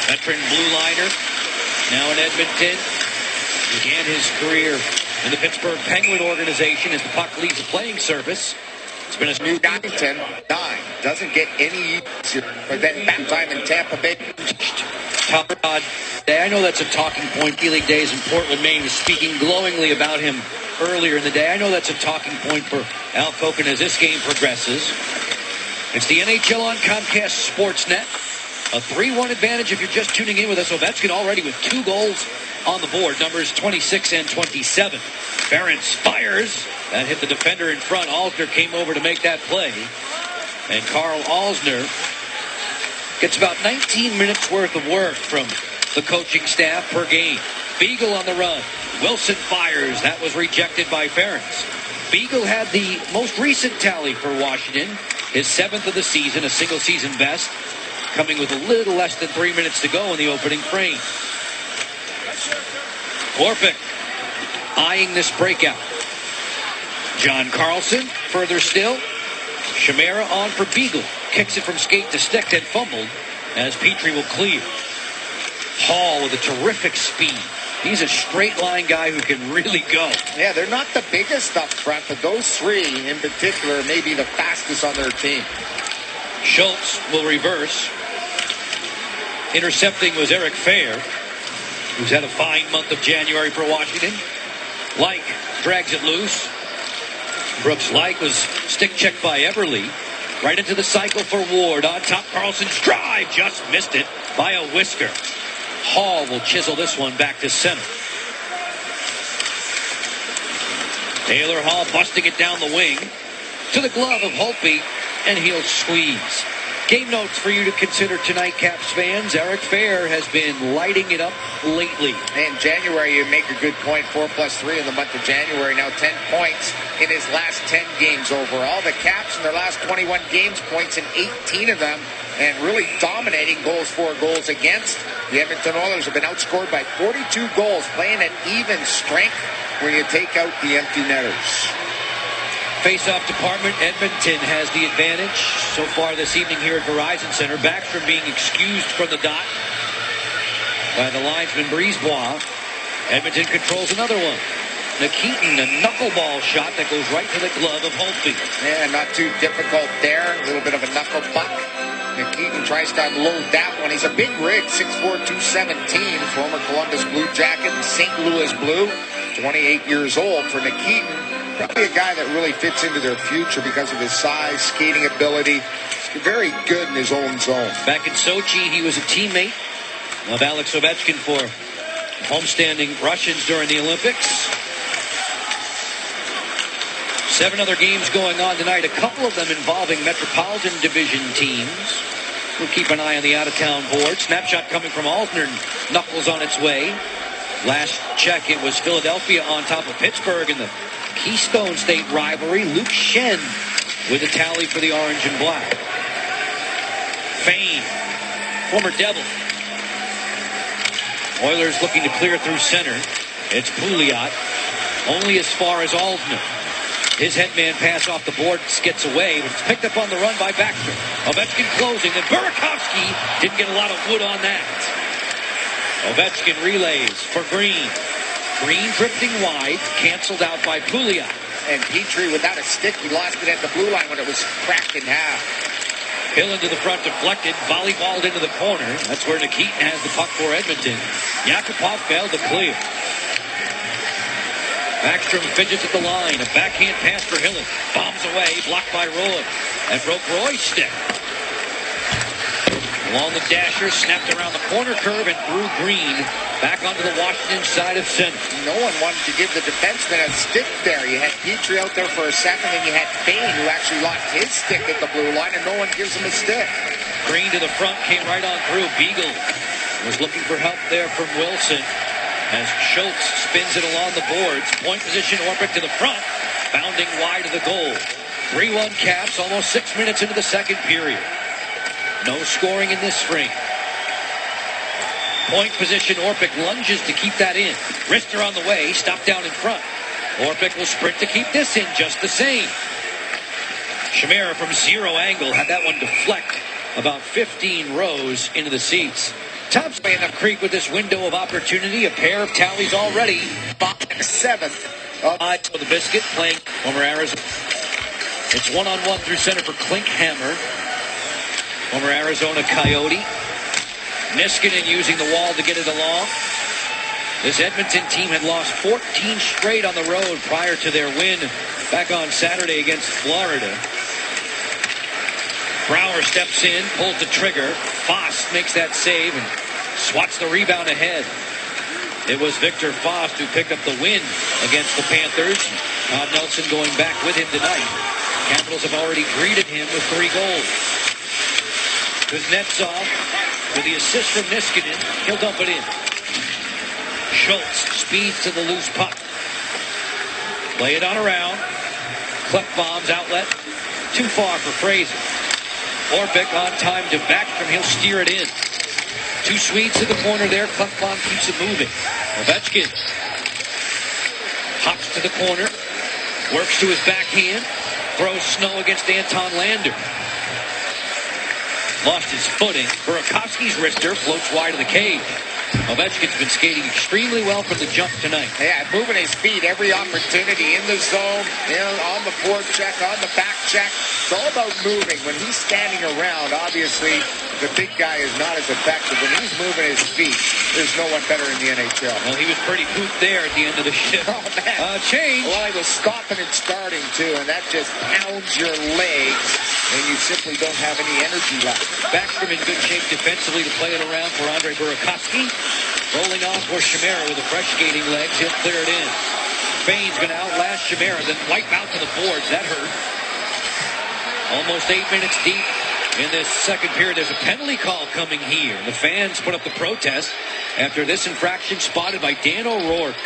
Veteran blue liner, now in Edmonton. Began his career in the Pittsburgh Penguin organization as the puck leaves the playing surface. It's been a New Edmonton 9. Doesn't get any easier, but then back time in Tampa Bay. Todd, I know that's a talking point. D-League Days in Portland, Maine was speaking glowingly about him earlier in the day. I know that's a talking point for Al Koken as this game progresses. It's the NHL on Comcast Sportsnet. A 3-1 advantage if you're just tuning in with us. Ovechkin already with 2 goals on the board, numbers 26 and 27. Ferentz fires. That hit the defender in front. Alsner came over to make that play. And Carl Alsner gets about 19 minutes worth of work from the coaching staff per game. Beagle on the run. Wilson fires. That was rejected by Ferentz. Beagle had the most recent tally for Washington. His 7th of the season, a single season best, coming with a little less than 3 minutes to go in the opening frame. Orpik eyeing this breakout. John Carlson, further still. Chimera on for Beagle. Kicks it from skate to stick, then fumbled as Petrie will clear. Hall with a terrific speed. He's a straight line guy who can really go. Yeah, they're not the biggest up front, but those 3 in particular may be the fastest on their team. Schultz will reverse. Intercepting was Eric Fair, who's had a fine month of January for Washington. Like drags it loose. Brooks Like was stick checked by Everly. Right into the cycle for Ward. On top, Carlson's drive. Just missed it by a whisker. Hall will chisel this one back to center. Taylor Hall busting it down the wing. To the glove of Holtby, and he'll squeeze. Game notes for you to consider tonight, Caps fans. Eric Fair has been lighting it up lately. In January, you make a good point. 4+3 in the month of January. Now 10 points in his last 10 games overall. The Caps in their last 21 games, points in 18 of them, and really dominating goals for, goals against. The Edmonton Oilers have been outscored by 42 goals, playing at even strength when you take out the empty netters. Face-off department, Edmonton has the advantage so far this evening here at Verizon Center. Backstrom being excused from the dot by the linesman Brisebois. Edmonton controls another one. Nikitin, a knuckleball shot that goes right to the glove of Holtby. Yeah, not too difficult there. A little bit of a knuckle puck. Nikitin tries to unload that one. He's a big rig, 6'4", 217, former Columbus Blue Jacket and St. Louis Blue. 28 years old for Nikitin. Probably a guy that really fits into their future because of his size, skating ability. He's very good in his own zone. Back in Sochi, he was a teammate of Alex Ovechkin for homestanding Russians during the Olympics. 7 other games going on tonight, a couple of them involving Metropolitan Division teams. We'll keep an eye on the out-of-town board. Snapshot coming from Alsner. Knuckles on its way. Last check, it was Philadelphia on top of Pittsburgh in the Keystone State rivalry. Luke Shen with a tally for the Orange and Black. Fane, former Devil. Oilers looking to clear through center. It's Pouliot, only as far as Alsner. His headman pass off the board gets away, but it's picked up on the run by Backstrom. Ovechkin closing, and Burakovsky didn't get a lot of wood on that. Ovechkin relays for Green. Green drifting wide, canceled out by Pouliot. And Petrie, without a stick, he lost it at the blue line when it was cracked in half. Hill into the front, deflected, volleyballed into the corner. That's where Nikitin has the puck for Edmonton. Yakupov failed to clear. Backstrom fidgets at the line. A backhand pass for Hillen. Bombs away, blocked by Roy. That broke Roy's stick. Along the dasher, snapped around the corner curve and threw Green back onto the Washington side of center. No one wanted to give the defenseman a stick there. You had Petrie out there for a second, and you had Bain, who actually lost his stick at the blue line, and no one gives him a stick. Green to the front, came right on through. Beagle was looking for help there from Wilson as Schultz spins it along the boards. Point position, Orpik to the front, bounding wide of the goal. 3-1 Caps, almost 6 minutes into the second period. No scoring in this ring. Point position, Orpik lunges to keep that in. Rister on the way, stopped down in front. Orpik will sprint to keep this in just the same. Chimera from zero angle had that one deflect about 15 rows into the seats. Tops in the creek with this window of opportunity. A pair of tallies already. 7th. For the biscuit playing former Arizona. It's one-on-one through center for Klinkhammer. Former Arizona Coyote. Niskanen using the wall to get it along. This Edmonton team had lost 14 straight on the road prior to their win back on Saturday against Florida. Brouwer steps in, pulls the trigger. Foss makes that save and swats the rebound ahead. It was Victor Foss who picked up the win against the Panthers. Todd Nelson going back with him tonight. Capitals have already greeted him with 3 goals. Kuznetsov with the assist from Niskanen. He'll dump it in. Schultz speeds to the loose puck. Play it on around. Klefbom's outlet. Too far for Fraser. Orpik on time to Backstrom. He'll steer it in. 2 Swedes to the corner there. Klefbom keeps it moving. Ovechkin hops to the corner. Works to his backhand. Throws Snow against Anton Lander. Lost his footing. Burakovsky's wrister floats wide of the cage. Ovechkin's been skating extremely well from the jump tonight. Yeah, moving his feet every opportunity in the zone, on the forecheck, on the back check. It's all about moving. When he's standing around, obviously the big guy is not as effective. When he's moving his feet, there's no one better in the NHL. Well, he was pretty pooped there at the end of the shift. Oh, man. Change. Well, he was stopping and starting, too, and that just pounds your legs, and you simply don't have any energy left. Backstrom in good shape defensively to play it around for Andre Burakovsky. Rolling off for Chimera with the fresh skating legs. He'll clear it in. Bain's going to outlast Chimera, then wipe out to the boards. That hurt. Almost 8 minutes deep in this second period. There's a penalty call coming here. The fans put up the protest after this infraction spotted by Dan O'Rourke.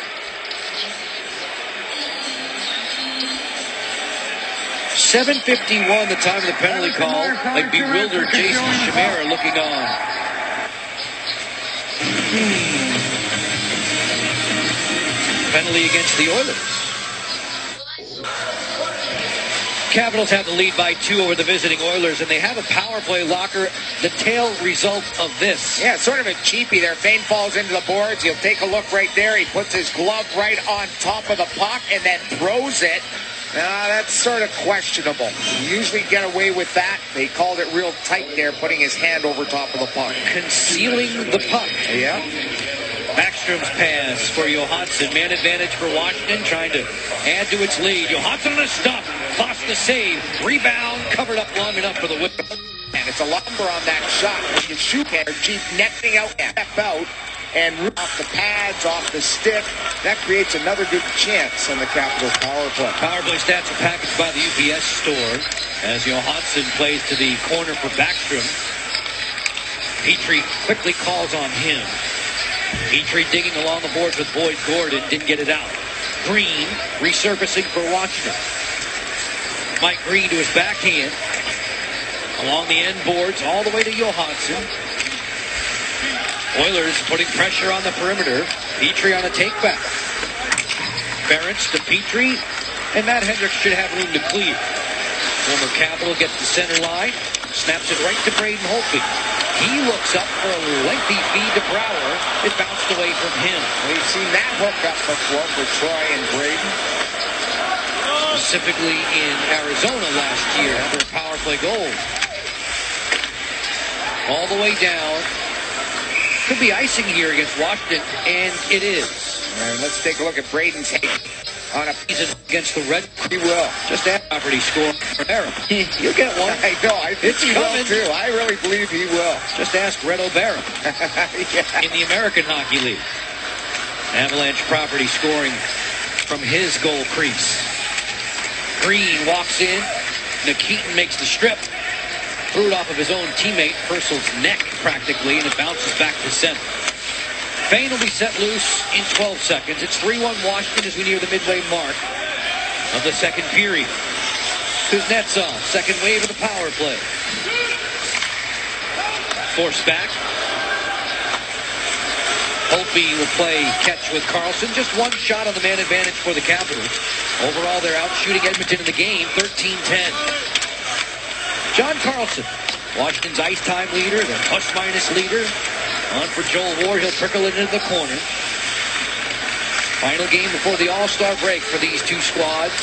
.751 the time of the penalty call. Like bewildered Jason Chimera looking on. Penalty against the Oilers. Capitals have the lead by 2 over the visiting Oilers, and they have a power play locker. The tail result of this. Yeah, sort of a cheapie there. Bain falls into the boards. He'll take a look right there. He puts his glove right on top of the puck and then throws it. That's sort of questionable. You usually get away with that. They called it real tight there, putting his hand over top of the puck. Concealing the puck. Yeah. Backstrom's pass for Johansson. Man advantage for Washington, trying to add to its lead. Johansson on a stop. Foss the save. Rebound covered up long enough for the whip. And it's a lumber on that shot. When you shoot there, Chief netting out, step out, and off the pads, off the stick. That creates another good chance on the Capitals power play. Power play stats are packaged by the UPS store as Johansson plays to the corner for Backstrom. Petrie quickly calls on him. Petrie digging along the boards with Boyd Gordon, didn't get it out. Green resurfacing for Washington. Mike Green to his backhand. Along the end boards all the way to Johansson. Oilers putting pressure on the perimeter. Petrie on a takeback. Ferentz to Petrie. And Matt Hendricks should have room to clear. Former Capital gets the center line, snaps it right to Braden Holtby. He looks up for a lengthy feed to Brouwer. It bounced away from him. We've seen that hook up before for Troy and Braden. Specifically in Arizona last year after a power play goal. All the way down. Could be icing here against Washington, and it is. And let's take a look at Braden's hit on a season against the Red. He will. Just after property score for Barra. You'll get one. I know. I think it's he coming. will too. I really believe he will. Just ask Red O'Barra. Yeah. In the American Hockey League. Avalanche property scoring from his goal crease. Green walks in. Nikitin makes the strip. Threw it off of his own teammate, Purcell's neck practically, and it bounces back to center. Fane will be set loose in 12 seconds. It's 3-1 Washington as we near the midway mark of the second period. Kuznetsov, second wave of the power play. Forced back. Holtby will play catch with Carlson. Just one shot on the man advantage for the Capitals. Overall, they're out shooting Edmonton in the game, 13-10. John Carlson, Washington's ice time leader, the plus-minus leader. On for Joel Ward, he'll trickle it into the corner. Final game before the All-Star break for these two squads.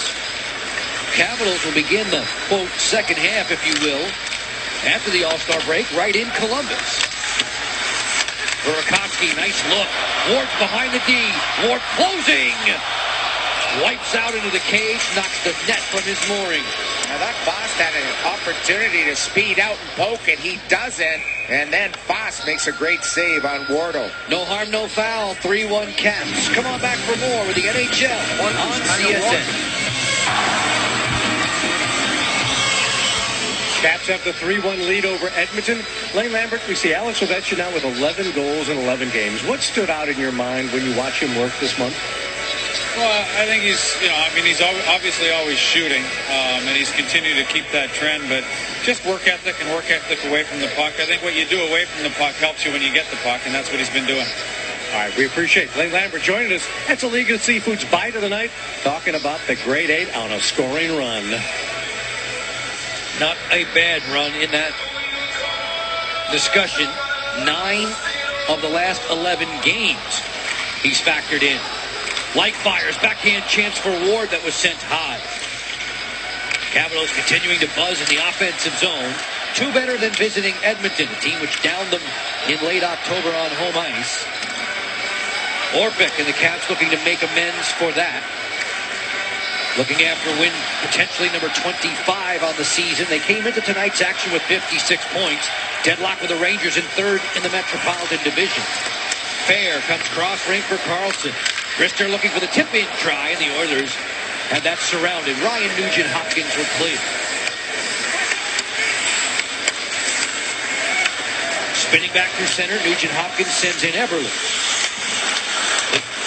Capitals will begin the, quote, second half, if you will, after the All-Star break, right in Columbus. Burakovsky, nice look. Ward's behind the D. Ward closing. Wipes out into the cage, knocks the net from his mooring. Now that Foss had an opportunity to speed out and poke it. He doesn't. And then Foss makes a great save on Wardo. No harm, no foul. 3-1 Caps. Come on back for more with the NHL on CSN. Caps have the 3-1 lead over Edmonton. Lane Lambert, we see Alex Ovechkin now with 11 goals in 11 games. What stood out in your mind when you watch him work this month? Well, I think he's obviously always shooting, and he's continued to keep that trend, but just work ethic and work ethic away from the puck. I think what you do away from the puck helps you when you get the puck, and that's what he's been doing. All right, we appreciate Lane Lambert joining us. That's a League of Seafood's Bite of the Night, talking about the Grade 8 on a scoring run. Not a bad run in that discussion. 9 of the last 11 games he's factored in. Like fires, backhand chance for Ward that was sent high. Capitals continuing to buzz in the offensive zone. 2 better than visiting Edmonton, a team which downed them in late October on home ice. Orpik and the Caps looking to make amends for that. Looking after win potentially number 25 on the season. They came into tonight's action with 56 points. Deadlock with the Rangers in 3rd in the Metropolitan Division. Fair comes cross ring for Carlson. Rister looking for the tip-in try, and the Oilers have that surrounded. Ryan Nugent-Hopkins will clear. Spinning back through center, Nugent-Hopkins sends in Eberle.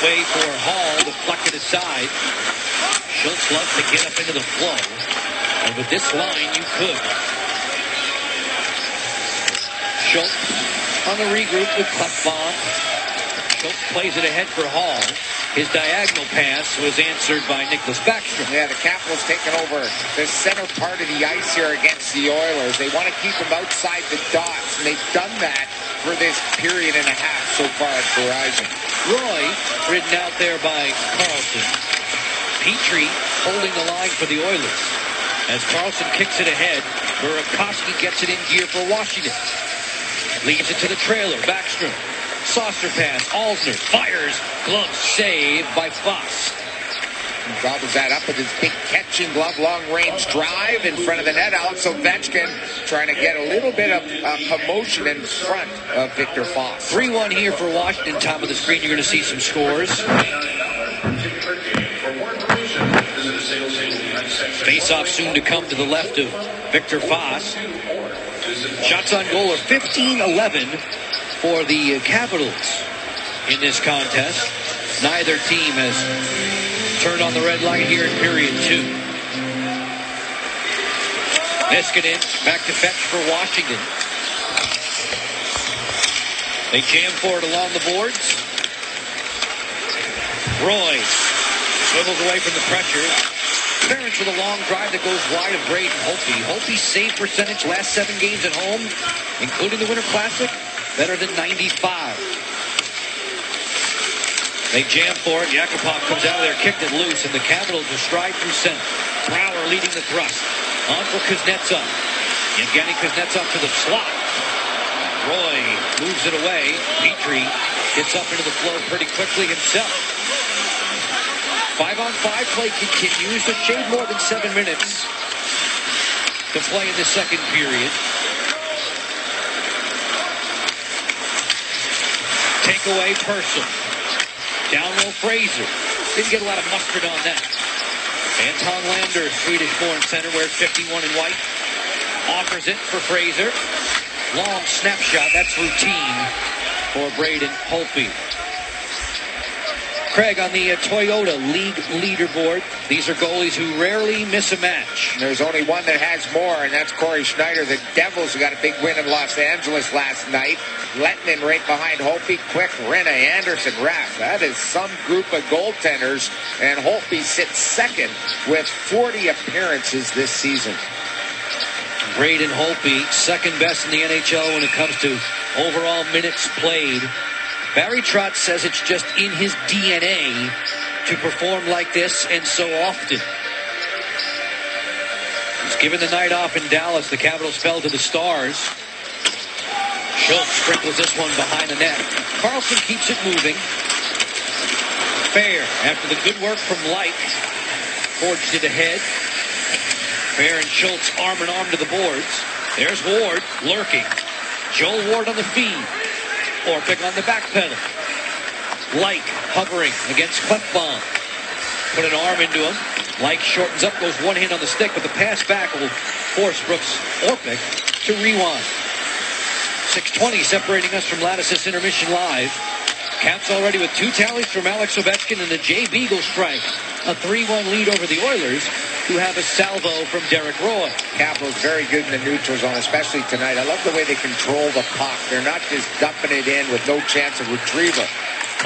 Way for Hall, deflected aside. Schultz loves to get up into the flow. And with this line, you could. Schultz on the regroup with Klefbom. Schultz plays it ahead for Hall. His diagonal pass was answered by Nicholas Backstrom. Yeah, the Capitals taking over the center part of the ice here against the Oilers. They want to keep them outside the dots, and they've done that for this period and a half so far at Verizon. Roy ridden out there by Carlson. Petrie holding the line for the Oilers. As Carlson kicks it ahead, Burakovsky gets it in gear for Washington. Leaves it to the trailer, Backstrom. Saucer pass, Alsner fires, glove save by Foss. Gobbles that up with his big catching glove, long-range drive in front of the net. Alex Ovechkin trying to get a little bit of commotion in front of Victor Foss. 3-1 here for Washington. Top of the screen, you're going to see some scores. Face-off soon to come to the left of Victor Foss. Shots on goal are 15-11 for the Capitals in this contest. Neither team has turned on the red light here in period 2. Niskanen back to fetch for Washington. They jam for it along the boards. Roy swivels away from the pressure. Ferentz with a long drive that goes wide of Braden Holtby. Holtby's save percentage last 7 games at home, including the Winter Classic, better than 95. They jam for it. Yakupov comes out of there, kicked it loose, and the Capitals will stride through center. Brouwer leading the thrust. On for Kuznetsov. Evgeny Kuznetsov to the slot. Roy moves it away. Petrie gets up into the flow pretty quickly himself. 5-on-5 play continues. It shaved more than 7 minutes to play in the second period. Take away Purcell. Down low Fraser. Didn't get a lot of mustard on that. Anton Lander, Swedish-born center, wears 51 in white. Offers it for Fraser. Long snapshot. That's routine for Braden Holtby. Craig, on the Toyota League leaderboard, these are goalies who rarely miss a match. There's only one that has more, and that's Corey Schneider. The Devils got a big win in Los Angeles last night. Lettman right behind Holtby. Quick, Rinna, Anderson, Raff. That is some group of goaltenders, and Holtby sits second with 40 appearances this season. Braden Holtby, second best in the NHL when it comes to overall minutes played. Barry Trotz says it's just in his DNA to perform like this and so often. He's given the night off in Dallas. The Capitals fell to the Stars. Schultz sprinkles this one behind the net. Carlson keeps it moving. Fair, after the good work from Light, forged it ahead. Fair and Schultz arm in arm to the boards. There's Ward lurking. Joel Ward on the feed. Orpik on the back pedal. Light hovering against Klefbom. Put an arm into him. Light shortens up, goes one hand on the stick, but the pass back will force Brooks Orpik to rewind. 6:20 separating us from Lattice's Intermission Live. Caps already with 2 tallies from Alex Ovechkin and the Jay Beagle strike. A 3-1 lead over the Oilers, who have a salvo from Derek Roy. Capitals very good in the neutral zone, especially tonight. I love the way they control the puck. They're not just dumping it in with no chance of retrieval.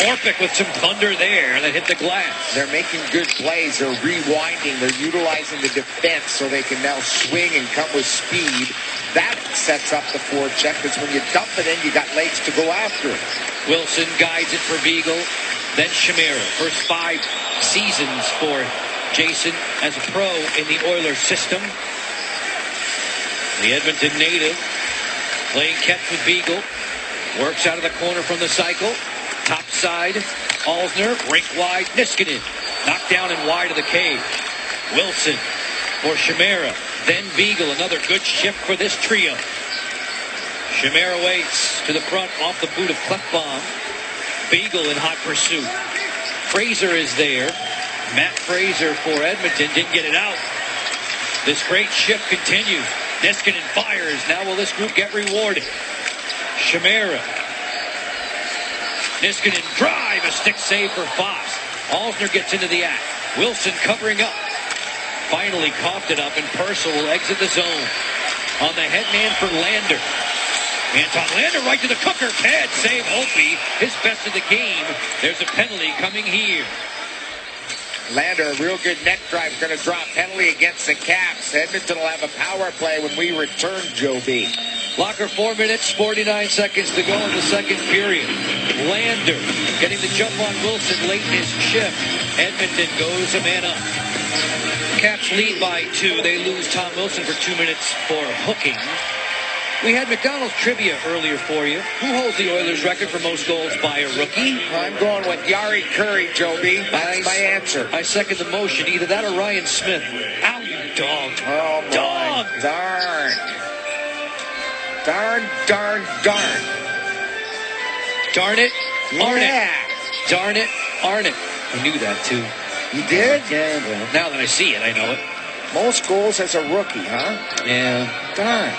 Orpik with some thunder there that hit the glass. They're making good plays. They're rewinding. They're utilizing the defense so they can now swing and come with speed. That sets up the forecheck, because when you dump it in, you got legs to go after it. Wilson guides it for Beagle, then Chimera. First 5 seasons for Jason as a pro in the Oilers system. The Edmonton native playing catch with Beagle. Works out of the corner from the cycle. Top side, Alsner, rink wide, Niskanen. Knocked down and wide of the cage. Wilson for Chimera. Then Beagle, another good shift for this trio. Chimera waits to the front off the boot of Klefbom. Beagle in hot pursuit. Fraser is there. Matt Fraser for Edmonton didn't get it out. This great shift continues. Niskanen fires. Now will this group get rewarded? Chimera. Niskanen drive. A stick save for Foss. Alsner gets into the act. Wilson covering up. Finally coughed it up, and Purcell will exit the zone. On the head man for Lander. Anton Lander right to the cooker. Pad save Holtby. His best of the game. There's a penalty coming here. Lander, a real good net drive, going to drop penalty against the Caps. Edmonton will have a power play when we return, Joe B. Locker 4 minutes, 49 seconds to go in the second period. Lander getting the jump on Wilson late in his shift. Edmonton goes a man up. Caps lead by 2. They lose Tom Wilson for 2 minutes for hooking. We had McDonald's trivia earlier for you. Who holds the Oilers record for most goals by a rookie? I'm going with Yari Curry, Joe B. That's my answer. I second the motion. Either that or Ryan Smith. Ow, you dog. Oh, my. Dog. Darn. Darn, darn, darn. Darn it. Arn Yeah. it. Darn it. Arn it. I knew that, too. You did? Yeah, well, now that I see it, I know it. Most goals as a rookie, huh? Yeah. Darn.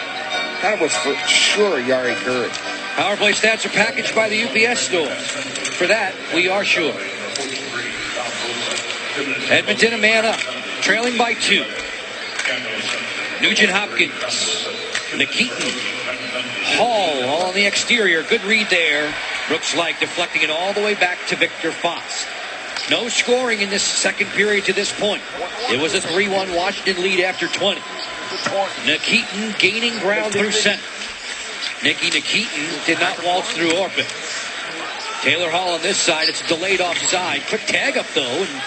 That was for sure Yari Curry. Power play stats are packaged by the UPS store. For that, we are sure. Edmonton a man up, trailing by 2. Nugent Hopkins, Nikitin, Hall all on the exterior. Good read there. Brooks Laich deflecting it all the way back to Victor Foss. No scoring in this second period to this point. It was a 3-1 Washington lead after 20. Nikitin gaining ground through center. Nikitin did not waltz through Orpik. Taylor Hall on this side. It's delayed offside. Quick tag up, though, and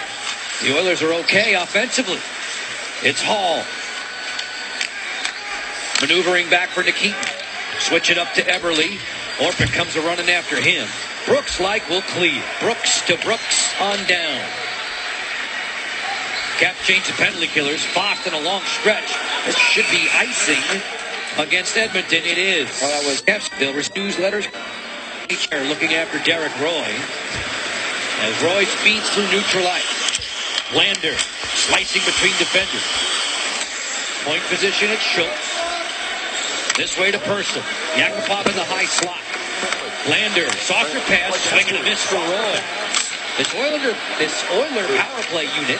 the Oilers are okay offensively. It's Hall. Maneuvering back for Nikitin. Switch it up to Eberle. Orpik comes a running after him. Brooks will clear. Brooks to Brooks on down. Cap change the penalty killers. Foss in a long stretch. It should be icing against Edmonton. It is. Well, that was Caps. They'll newsletters. Looking after Derek Roy. As Roy speeds through neutral ice. Lander slicing between defenders. Point position at Schultz. This way to Purcell. Yakupov in the high slot. Lander, softer pass, swing and a miss for Roy. This Oiler power play unit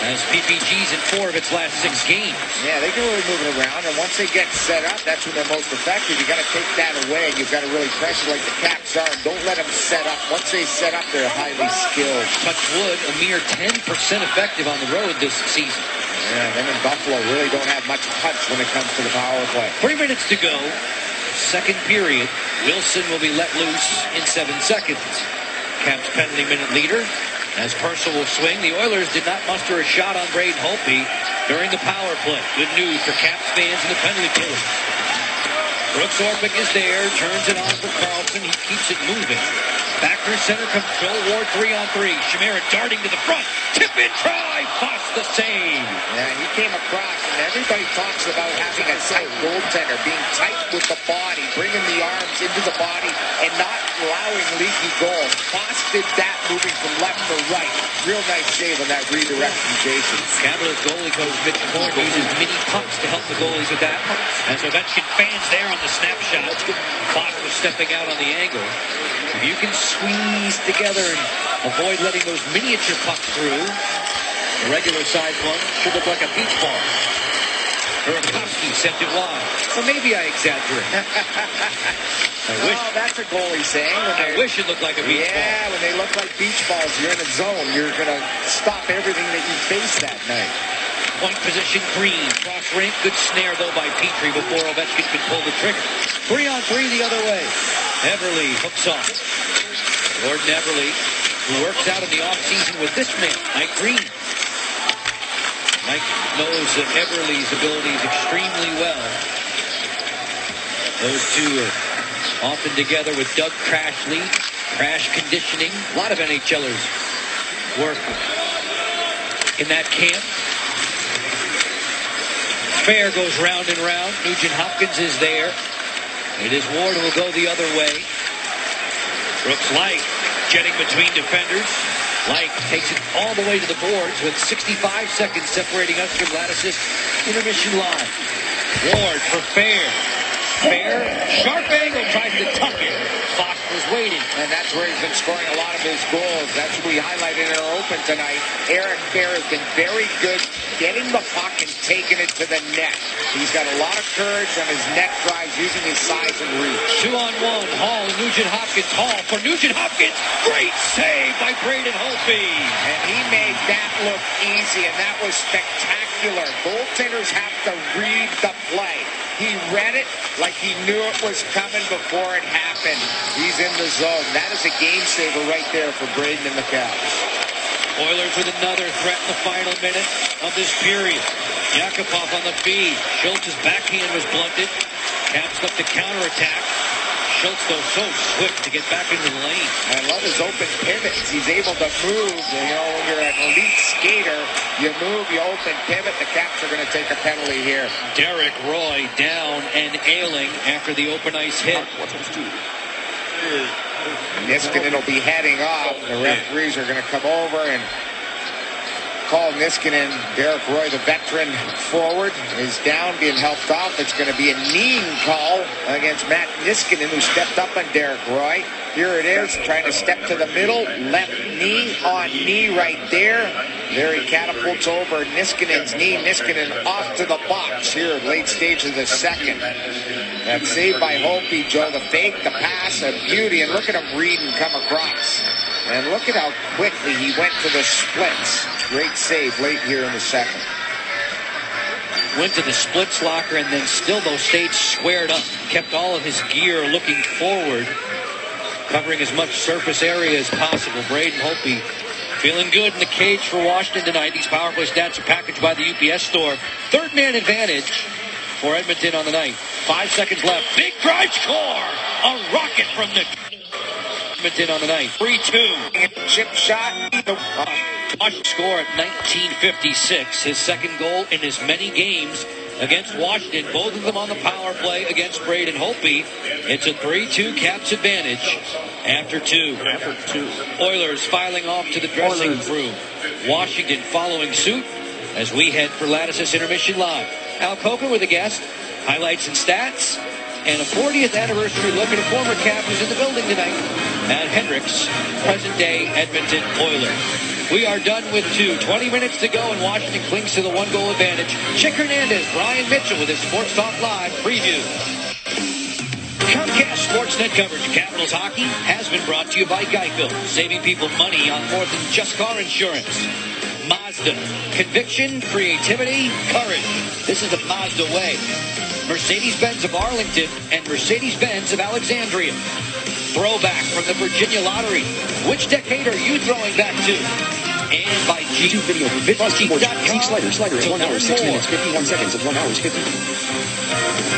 has PPGs in 4 of its last 6 games. Yeah, they can really move it around, and once they get set up, that's when they're most effective. You got to take that away. You've got to really pressure like the Caps are. Don't let them set up. Once they set up, they're highly skilled. Touch wood, a mere 10% effective on the road this season. Yeah, them in Buffalo really don't have much touch when it comes to the power play. 3 minutes to go. Second period. Wilson will be let loose in 7 seconds. Caps penalty minute leader as Purcell will swing. The Oilers did not muster a shot on Braden Holtby during the power play. Good news for Caps fans and the penalty killers. Brooks Orpik is there, turns it on for Carlson. He keeps it moving. Back through center comes Joe Ward 3-on-3. Chimera darting to the front. Tip in, try. Foss the save. Yeah, he came across, and everybody talks about having a tight goaltender, being tight with the body, bringing the arms into the body, and not allowing leaky goals. Foss did that moving from left to right. Real nice save on that redirection, Jason. Capitals goalie coach Mitch Korn uses mini pucks to help the goalies with that. As Ovechkin fans there on the snapshot. Foss was stepping out on the angle. If you can squeeze together and avoid letting those miniature pucks through, the regular size one should look like a beach ball. Burakovsky sent it wide. Well, maybe I exaggerate. That's a goalie saying. I wish it looked like a beach ball. Yeah, when they look like beach balls, you're in a zone. You're going to stop everything that you face that night. Point position, Green. Cross rink. Good snare, though, by Petrie before Ovechkin could pull the trigger. 3-on-3 the other way. Eberle hooks off. Gordon Eberle, who works out in the offseason with this man, Mike Green. Mike knows that Eberle's abilities extremely well. Those two are often together with Doug Crashley, Crash Conditioning. A lot of NHLers work in that camp. Fair goes round and round. Nugent Hopkins is there. It is Ward who will go the other way. Brooks Light jetting between defenders. Light takes it all the way to the boards with 65 seconds separating us from Lattice's intermission line. Ward for Fair. Fair, sharp angle, tries to tuck it. Fox was waiting. And that's where he's been scoring a lot of his goals. That's what we highlighted in our open tonight. Eric Fair has been very good getting the puck and taking it to the net. He's got a lot of courage on his net drives using his size and reach. 2-on-1, Hall and Nugent Hopkins. Hall for Nugent Hopkins. Great save by Braden Holtby. And he made that look easy, and that was spectacular. Goaltenders have to read the play. He read it like he knew it was coming before it happened. He's in the zone. That is a game saver right there for Braden and the Caps. Oilers with another threat in the final minute of this period. Yakupov on the feed. Schultz's backhand was blunted. Caps look to counterattack. Schultz, though, so swift to get back into the lane. I love his open pivots. He's able to move. You know, when you're an elite skater, you move, you open pivot. The Caps are going to take a penalty here. Derek Roy down and ailing after the open ice hit. Niskanen will be heading off. The referees are going to come over and call Niskanen. Derek Roy, the veteran forward, is down, being helped off. It's going to be a kneeing call against Matt Niskanen, who stepped up on Derek Roy. Here it is, trying to step to the middle. Left knee on knee right there. There he catapults over Niskanen's knee. Niskanen off to the box here, late stage of the second. That saved by Holtby, Joe. The fake, the pass, a beauty. And look at him read and come across. And look at how quickly he went to the splits. Great save late here in the second. Went to the splits locker and then still, though, stayed squared up. Kept all of his gear looking forward, covering as much surface area as possible. Braden Holtby feeling good in the cage for Washington tonight. These power play stats are packaged by the UPS store. Third man advantage for Edmonton on the night. 5 seconds left. Big drive score. A rocket from the Edmonton on the night. 3-2. Chip shot. Washington score at 1956. His second goal in as many games against Washington. Both of them on the power play against Braden Holtby. It's a 3-2 Caps advantage after two. Oilers filing off to the dressing room. Washington following suit as we head for Lattice's Intermission Live. Al Coca with a guest, highlights and stats, and a 40th anniversary look at a former Cap who's in the building tonight at Hendricks, present-day Edmonton Oilers. We are done with 20 minutes to go, and Washington clings to the one-goal advantage. Chick Hernandez, Brian Mitchell with his Sports Talk Live preview. Comcast Sportsnet coverage of Capitals hockey has been brought to you by Geico, saving people money on more than just car insurance. Mazda, conviction, creativity, courage. This is the Mazda way. Mercedes-Benz of Arlington and Mercedes-Benz of Alexandria. Throwback from the Virginia Lottery. Which decade are you throwing back to? And by YouTube video for Jeep.com. Slider is 1 hour, 6 minutes, 51 seconds of 1 hour, 50.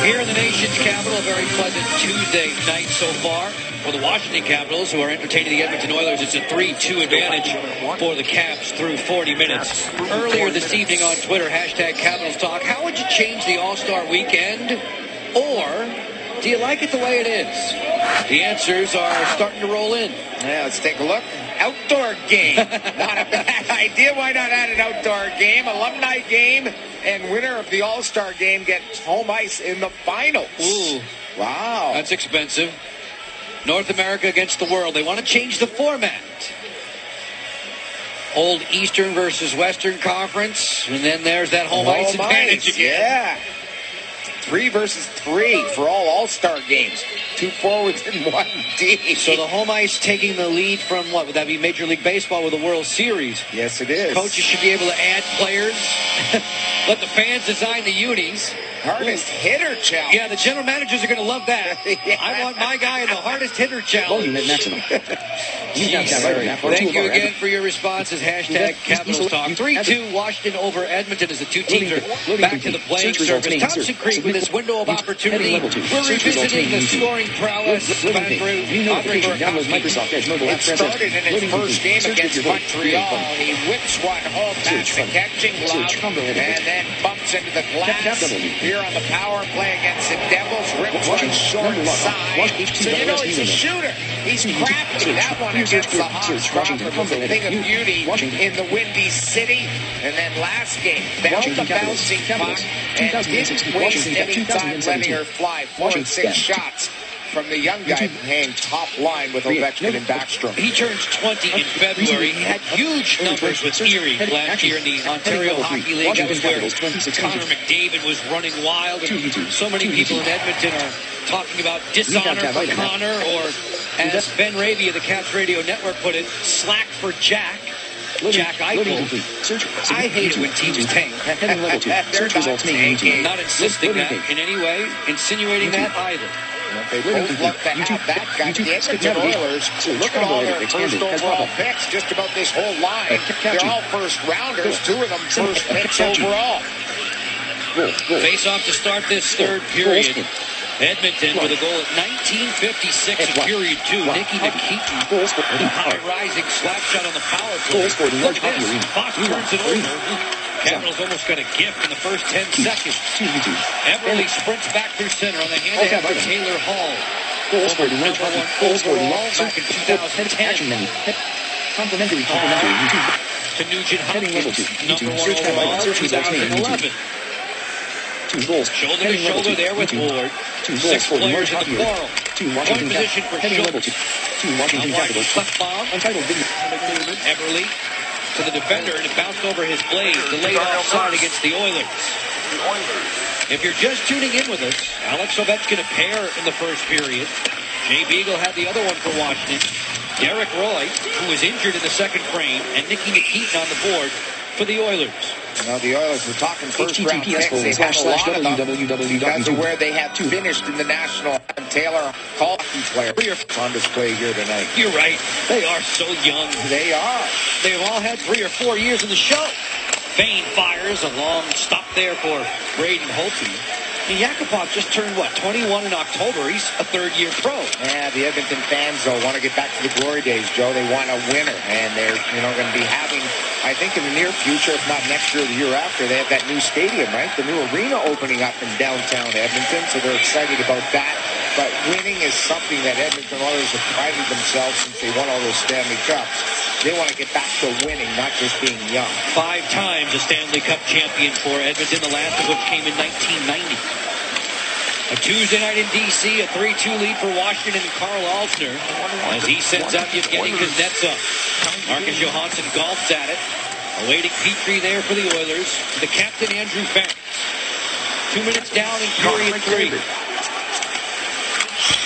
Here in the nation's capital, a very pleasant Tuesday night so far for the Washington Capitals, who are entertaining the Edmonton Oilers. It's a 3-2 advantage for the Caps through 40 minutes. Earlier this evening on Twitter, hashtag Capitals Talk, how would you change the All-Star Weekend? Or do you like it the way it is? The answers are starting to roll in. Yeah, let's take a look. Outdoor game. Not a bad idea. Why not add an outdoor game? Alumni game, and winner of the All-Star game gets home ice in the finals. Ooh. Wow. That's expensive. North America against the world. They want to change the format. Old Eastern versus Western Conference, and then there's that home ice advantage again. Yeah. 3 versus 3 for all-star games. 2 forwards and 1 D. So the home ice taking the lead from what? Would that be Major League Baseball with the World Series? Yes, it is. Coaches should be able to add players. Let the fans design the unis. Hardest hitter challenge. Yeah, the general managers are going to love that. Yeah. I want my guy in the hardest hitter challenge. Volume at maximum. Thank you again for your responses. Hashtag Capitals Talk. 3-2 Washington over Edmonton as the two teams are back to the playing surface. Thompson Creek with this window of opportunity. We're revisiting the scoring prowess of Andre Burakovsky. It started in his first game against Montreal. He whips one home past the catching glove and then bumps into the glass. Here on the power play against the Devils, rips one short side. So you know he's a shooter. He's crafty. That one against the Hawks. Crawford was a thing of beauty in the Windy City. And then last game, found the bouncing puck and didn't waste any time letting her fly. 4 and 6 shots from the young guy playing top line with Ovechkin and Backstrom. He turns 20 in February. He had huge numbers with Erie last year in the Ontario Hockey League. That was where Connor McDavid was running wild. And so many people in Edmonton are talking about dishonor for Connor, or as Ben Raby of the Caps Radio Network put it, slack for Jack Eichel. I hate it when teams tank. Not insisting that in any way, insinuating that either. They both love to have that guy. The Edmonton Oilers, look at all their first overall picks, just about this whole line. They're all first rounders, 2 of them first picks overall. Face off to start this third period. Edmonton with a goal at 19:56 in period 2. Nicky Nikitin with a high-rising slap shot on the power play. Look at this. Fox turns it over. Capitals almost got a gift in the first 10 seconds. Everly sprints back through center on the hand of Taylor Hall. Number 1 overall back in 2010. Complimentary. To Nugent Hopkins, number 1 overall in 2011. Shoulder to shoulder there with Ward. 6 players in the quarrel. Point position for Schultz. Washington Capitals. Left bomb. Everly to the defender, and it bounced over his blade. Delayed offside against the Oilers. If you're just tuning in with us, Alex Ovechkin a pair in the first period. Jay Beagle had the other one for Washington. Derek Roy, who was injured in the second frame, and Nicky Nikitin on the board for the Oilers. Now the Oilers were talking first-round picks. They've had a lot of them because of where they have finished in the National. Taylor, hockey player, on display here tonight. You're right. They are so young. They are. They've all had 3 or 4 years in the show. Fane fires a long stop there for Braden Holtby. And Yakupov just turned, 21 in October. He's a third-year pro. Yeah, the Edmonton fans, though, want to get back to the glory days, Joe. They want a winner, and they're, going to be having, I think in the near future, if not next year or the year after, they have that new stadium, right? The new arena opening up in downtown Edmonton, so they're excited about that. But winning is something that Edmonton Oilers have prided themselves since they won all those Stanley Cups. They want to get back to winning, not just being young. 5 times a Stanley Cup champion for Edmonton, the last of which came in 1990. A Tuesday night in D.C., a 3-2 lead for Washington and Carl Alsner as he sends out Yevgeny Kuznetsov. Marcus Johansson golfs at it. Awaiting Petrie there for the Oilers. The captain, Andrew Fenn. 2 minutes down in period 3.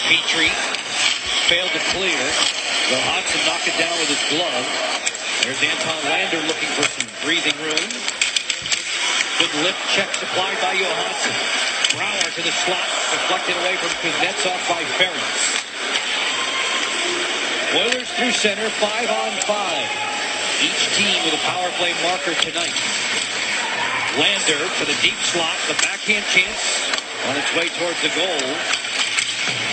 Petrie failed to clear. Johansson knocked it down with his glove. There's Anton Lander looking for some breathing room. Good lift check supplied by Johansson. Brouwer to the slot, deflected away from Kuznetsov by Ferentz. Oilers through center, 5-on-5. Each team with a power play marker tonight. Lander to the deep slot, the backhand chance on its way towards the goal.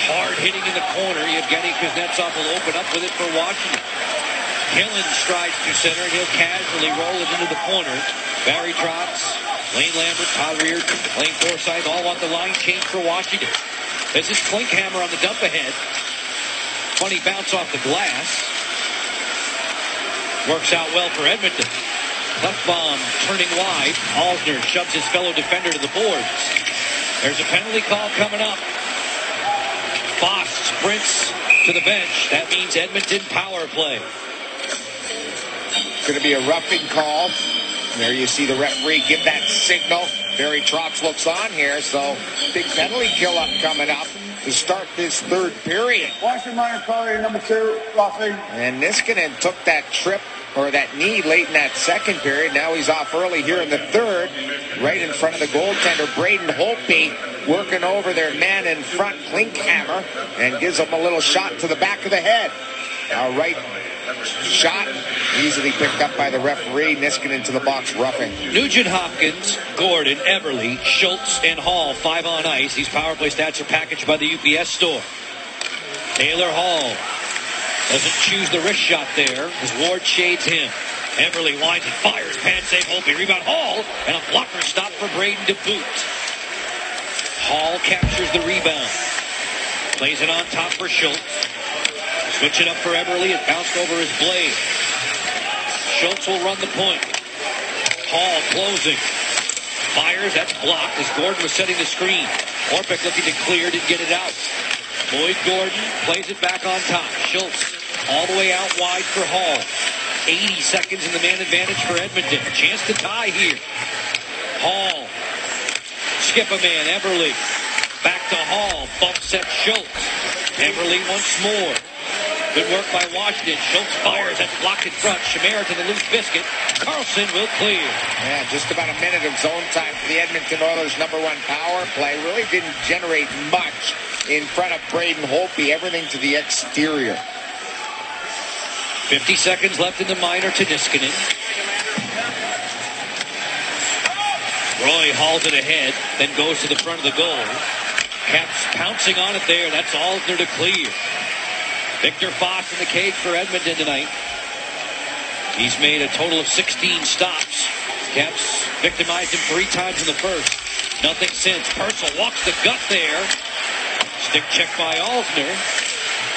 Hard hitting in the corner. Yevgeny Kuznetsov will open up with it for Washington. Hillen strides to center, and he'll casually roll it into the corner. Barry Trotz, Lane Lambert, Todd Reardon, Lane Forsythe all want the line change for Washington. This is Klinkhammer on the dump ahead. Funny bounce off the glass. Works out well for Edmonton. Left bomb turning wide. Alsner shoves his fellow defender to the boards. There's a penalty call coming up. Foss sprints to the bench. That means Edmonton power play. It's going to be a roughing call. There you see the referee give that signal. Barry Trotz looks on here, so big penalty kill up coming up to start this third period. Washington minor call here, number 2, roughing. And Niskanen took that trip or that knee late in that second period. Now he's off early here in the third, right in front of the goaltender, Braden Holtby, working over their man in front, Klinkhammer, and gives him a little shot to the back of the head. All right. Shot easily picked up by the referee. Niskanen to the box, roughing. Nugent Hopkins, Gordon, Everly, Schultz, and Hall 5 on ice. These power play stats are packaged by the UPS store. Taylor Hall doesn't choose the wrist shot there as Ward shades him. Everly winds and fires. Pad save Holtby. Rebound Hall, and a blocker stop for Braden to boot. Hall captures the rebound. Plays it on top for Schultz. Switch it up for Everly. It bounced over his blade. Schultz will run the point. Hall closing. Fires. That's blocked as Gordon was setting the screen. Orpik looking to clear. Didn't get it out. Boyd Gordon plays it back on top. Schultz all the way out wide for Hall. 80 seconds in the man advantage for Edmonton. Chance to tie here. Hall. Skip a man. Everly. Back to Hall. Bump set Schultz. Everly once more. Good work by Washington. Schultz fires. That's blocked in front. Chimera to the loose biscuit. Carlson will clear. Yeah, just about a minute of zone time for the Edmonton Oilers' number 1 power play. Really didn't generate much in front of Braden Holtby. Everything to the exterior. 50 seconds left in the minor to Niskanen. Roy hauls it ahead, then goes to the front of the goal. Caps pouncing on it there. That's Alsner to clear. Victor Foss in the cage for Edmonton tonight. He's made a total of 16 stops. Caps victimized him 3 times in the first. Nothing since. Purcell walks the gut there. Stick check by Alsner.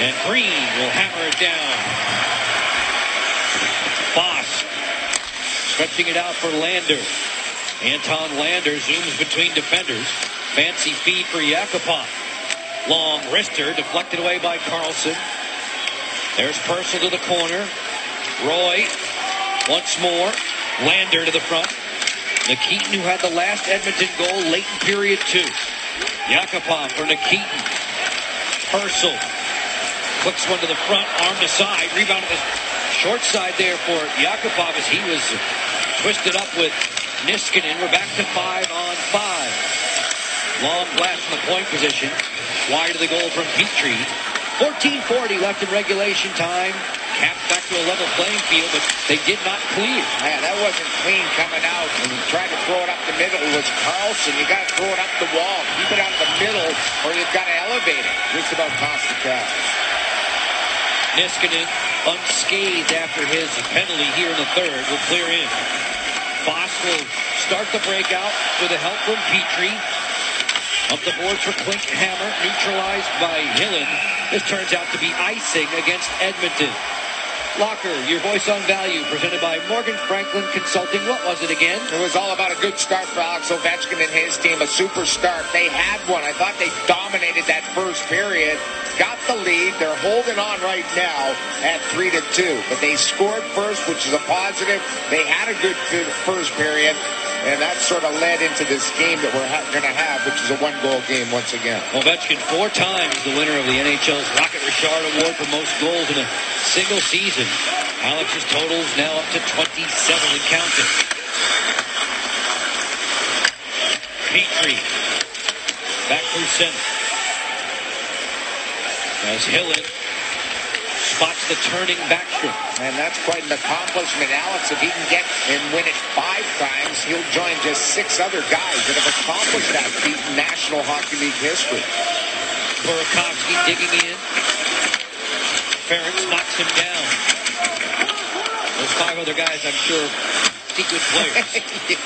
And Green will hammer it down. Foss stretching it out for Lander. Anton Lander zooms between defenders. Fancy feed for Yakupov. Long wrister deflected away by Carlson. There's Purcell to the corner. Roy once more. Lander to the front. Nikitin, who had the last Edmonton goal late in period 2. Yakupov for Nikitin. Purcell Clicks one to the front, arm to side. Rebound at the short side there for Yakupov as he was twisted up with Niskanen. We're back to 5-on-5. Long blast from the point position. Wide of the goal from Petrie. 14:40 left in regulation time. Caps back to a level playing field, but they did not clear. Man, that wasn't clean coming out. And trying to throw it up the middle was Carlson. You got to throw it up the wall. Keep it out of the middle, or you've got to elevate it. Just about cost the Caps. Niskanen unscathed after his penalty here in the third will clear in. Foss will start the breakout with a help from Petrie. Up the boards for Klinkhammer, neutralized by Hillen. This turns out to be icing against Edmonton. Locker, your voice on value, presented by Morgan Franklin Consulting. What was it again? It was all about a good start for Alex Ovechkin and his team, a super start. They had one. I thought they dominated that first period. Got the lead. They're holding on right now at 3-2. But they scored first, which is a positive. They had a good first period. And that sort of led into this game that we're going to have, which is a one-goal game once again. Ovechkin 4 times the winner of the NHL's Rocket Richard Award for most goals in a single season. Alex's totals now up to 27 and counting. Petrie back through center. As Hillen spots the turning Backstrom. And that's quite an accomplishment. Alex, if he can get and win it 5 times, he'll join just 6 other guys that have accomplished that feat in National Hockey League history. Burakovsky digging in. Ferentz knocks him down. Those 5 other guys, I'm sure, secret players. Yeah.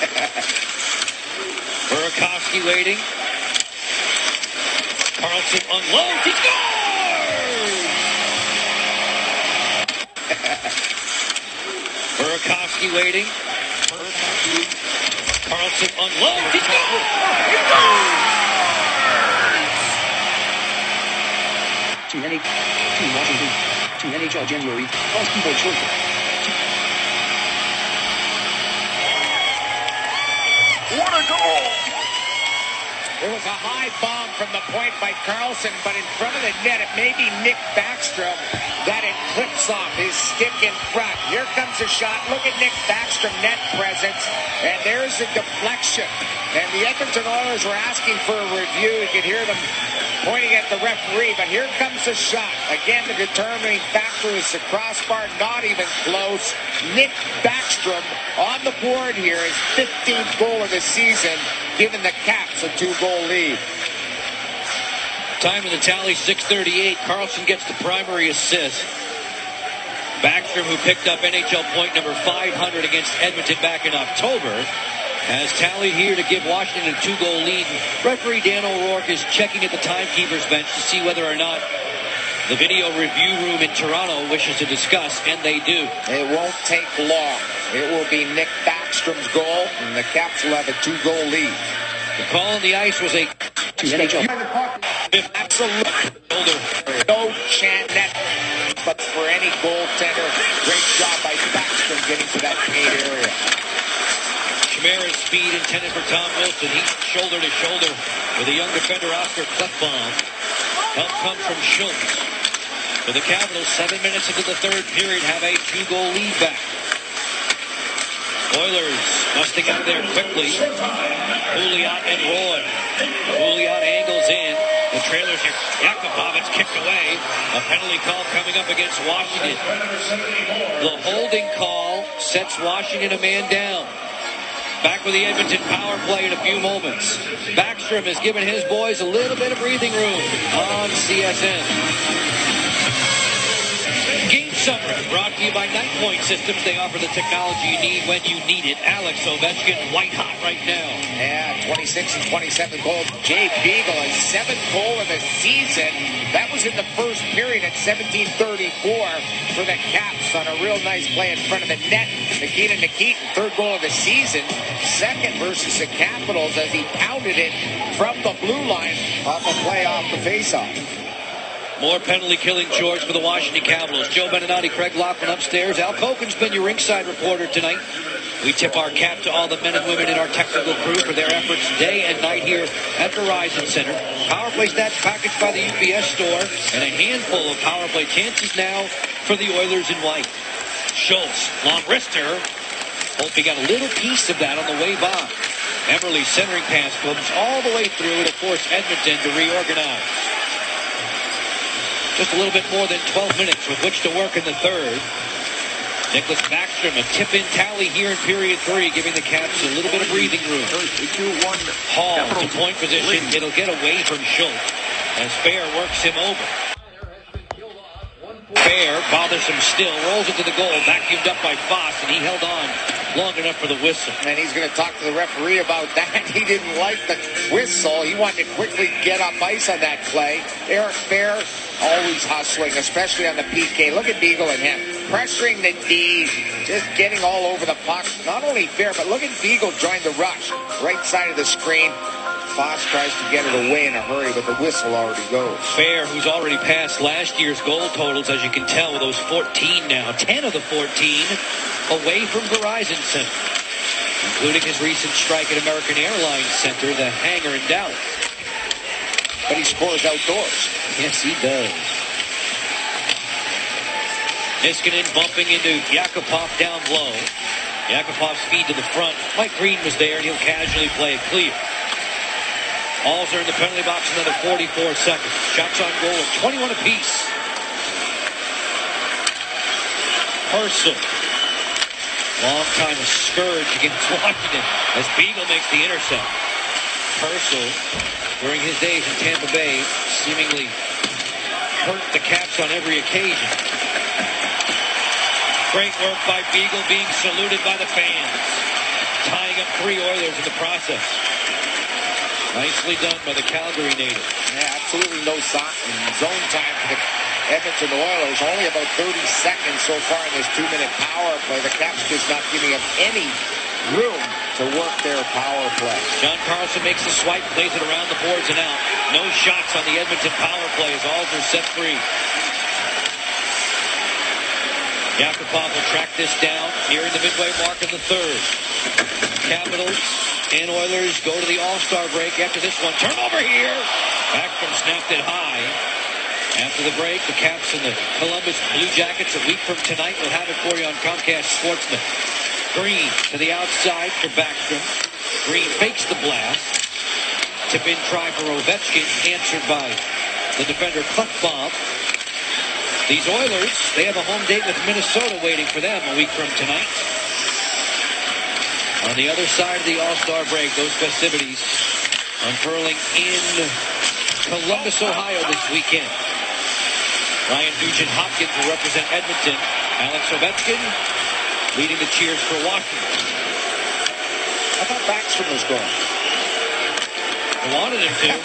Burakovsky waiting. Carlson unloads. He scores! Burakovsky waiting. Carlson unloads. He scores! To Washington. To NHL January. Cross keyboard shortcut. What a goal! It was a high bomb from the point by Carlson, but in front of the net, it may be Nick Backstrom that it clips off his stick in front. Here comes a shot. Look at Nick Backstrom, net presence, and there's a deflection. And the Edmonton Oilers were asking for a review. You could hear them pointing at the referee, but here comes a shot. Again, the determining factor is the crossbar, not even close. Nick Backstrom on the board here, his 15th goal of the season, giving the Caps a 2-goal lead. Time in the tally, 6:38. Carlson gets the primary assist. Backstrom, who picked up NHL point number 500 against Edmonton back in October, has tallied here to give Washington a 2-goal lead. Referee Dan O'Rourke is checking at the timekeeper's bench to see whether or not the video review room in Toronto wishes to discuss, and they do. It won't take long. It will be Nick Backstrom's goal, and the Caps will have a 2-goal lead. The call on the ice was a NHL. Absolutely. No chance net, but for any goaltender, great job by Backstrom getting to that paint area. Chimera's speed intended for Tom Wilson. He's shoulder to shoulder with a young defender, Oscar Klefbom. Help comes from Schultz. For the Capitals, 7 minutes into the third period, have a 2-goal lead back. Oilers busting out there quickly. Pouliot and Roy. Pouliot angles in. The trailers here. Yakupov, it's kicked away. A penalty call coming up against Washington. The holding call sets Washington a man down. Back with the Edmonton power play in a few moments. Backstrom has given his boys a little bit of breathing room on CSN. Game summary brought to you by 9 Point Systems. They offer the technology you need when you need it. Alex Ovechkin, white hot right now. Yeah, 26 and 27 goals. Jay Beagle, his 7th goal of the season. That was in the first period at 17:34 for the Caps on a real nice play in front of the net. Nikita Nikitin, 3rd goal of the season. 2nd versus the Capitals as he pounded it from the blue line off a play off the faceoff. More penalty-killing chores for the Washington Capitals. Joe Beninati, Craig Laughlin upstairs. Al Koken's been your ringside reporter tonight. We tip our cap to all the men and women in our technical crew for their efforts day and night here at Verizon Center. Power play stats packaged by the UPS store, and a handful of power play chances now for the Oilers in white. Schultz, long wrister. Hope he got a little piece of that on the way by. Eberle's centering pass comes all the way through to force Edmonton to reorganize. Just a little bit more than 12 minutes with which to work in the third. Nicholas Backstrom, a tip-in tally here in period 3, giving the Caps a little bit of breathing room. Hall to point position. It'll get away from Schultz as Fair works him over. Fair, bothersome still, rolls it to the goal, vacuumed up by Foss, and he held on long enough for the whistle. And he's going to talk to the referee about that. He didn't like the whistle. He wanted to quickly get up ice on that play. Eric Fair, always hustling, especially on the PK. Look at Beagle and him. Pressuring the D, just getting all over the puck. Not only Fair, but look at Beagle join the rush. Right side of the screen. Foss tries to get it away in a hurry, but the whistle already goes. Fair, who's already passed last year's goal totals, as you can tell, with those 14 now. 10 of the 14 away from Verizon Center, including his recent strike at American Airlines Center, the hangar in Dallas. But he scores outdoors. Yes, he does. Niskanen bumping into Yakupov down low. Yakupov's feed to the front. Mike Green was there, and he'll casually play it clear. Alls are in the penalty box another 44 seconds. Shots on goal of 21 apiece. Purcell. Long time a scourge against Washington as Beagle makes the intercept. Purcell, during his days in Tampa Bay, seemingly hurt the Caps on every occasion. Great work by Beagle, being saluted by the fans. Tying up 3 Oilers in the process. Nicely done by the Calgary native. Yeah, absolutely no zone time for the Edmonton Oilers. Only about 30 seconds so far in this 2-minute power play. The Caps just not giving them any room to work their power play. John Carlson makes a swipe, plays it around the boards and out. No shots on the Edmonton power play as Alder set free. Yakupov will track this down, nearing the midway mark in the third. Capitals and Oilers go to the All-Star break after this one. Turnover here. Backstrom snapped it high. After the break, the Caps and the Columbus Blue Jackets a week from tonight will have it for you on Comcast Sportsnet. Green to the outside for Backstrom. Green fakes the blast. Tip-in try for Ovechkin, answered by the defender Klefbom. These Oilers, they have a home date with Minnesota waiting for them a week from tonight. On the other side of the All-Star break, those festivities unfurling in Columbus, Ohio this weekend. Ryan Nugent-Hopkins will represent Edmonton. Alex Ovechkin leading the cheers for Washington. I thought Backstrom was going. I wanted him to.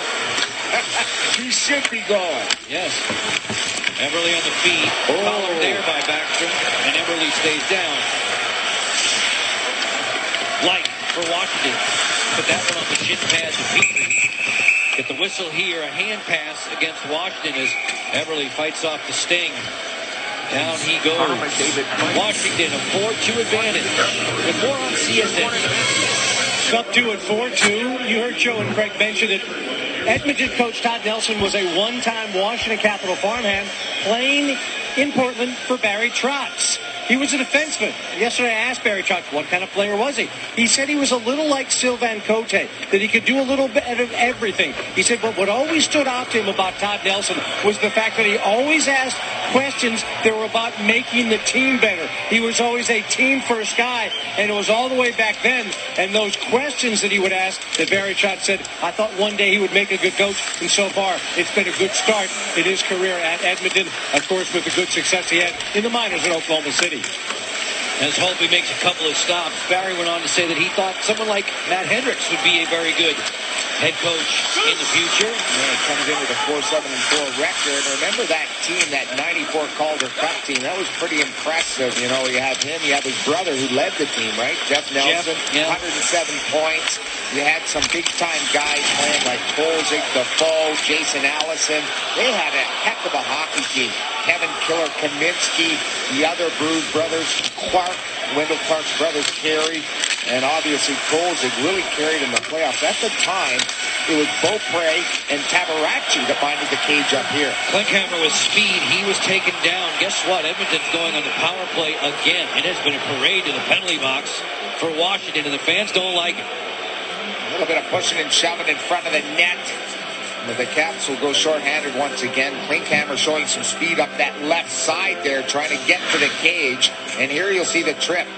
He should be going. Yes. Eberle on the feed. Followed there by Backstrom, and Eberle stays down. Light for Washington. Put that one on the shin pad to Petrie. Get the whistle here. A hand pass against Washington as Eberle fights off the sting. Down he goes. Washington, a 4-2 advantage. With more on CSN. Up 2 at 4-2. You heard Joe and Craig mention that Edmonton coach Todd Nelson was a one-time Washington Capital farmhand playing in Portland for Barry Trotz. He was a defenseman. Yesterday I asked Barry Trotz, what kind of player was he? He said he was a little like Sylvain Cote, that he could do a little bit of everything. He said, but what always stood out to him about Todd Nelson was the fact that he always asked questions that were about making the team better. He was always a team-first guy, and it was all the way back then. And those questions that he would ask, that Barry Trotz said, I thought one day he would make a good coach, and so far it's been a good start in his career at Edmonton, of course, with the good success he had in the minors in Oklahoma City. As Holtby makes a couple of stops, Barry went on to say that he thought someone like Matt Hendricks would be a very good head coach in the future. Yeah, he comes in with a 4-7-4 record. Remember that team, that 94 Calder Cup team? That was pretty impressive. You know, you have him, you have his brother who led the team, right? Jeff Nelson, 107 points. You had some big-time guys playing like Kolzig, Defoe, Jason Allison. They had a heck of a hockey team. Kevin Killer Kaminsky, the other Brood brothers, Clark, Wendell Clark's brothers, Carey, and obviously Colzig, really carried in the playoffs. At the time, it was Beaupre and Tabaracci that minded the cage up here. Klinkhammer with speed. He was taken down. Guess what? Edmonton's going on the power play again. It has been a parade to the penalty box for Washington, and the fans don't like it. A little bit of pushing and shoving in front of the net. But the Caps will go shorthanded once again. Klinkhammer showing some speed up that left side there, trying to get to the cage. And here you'll see the trip.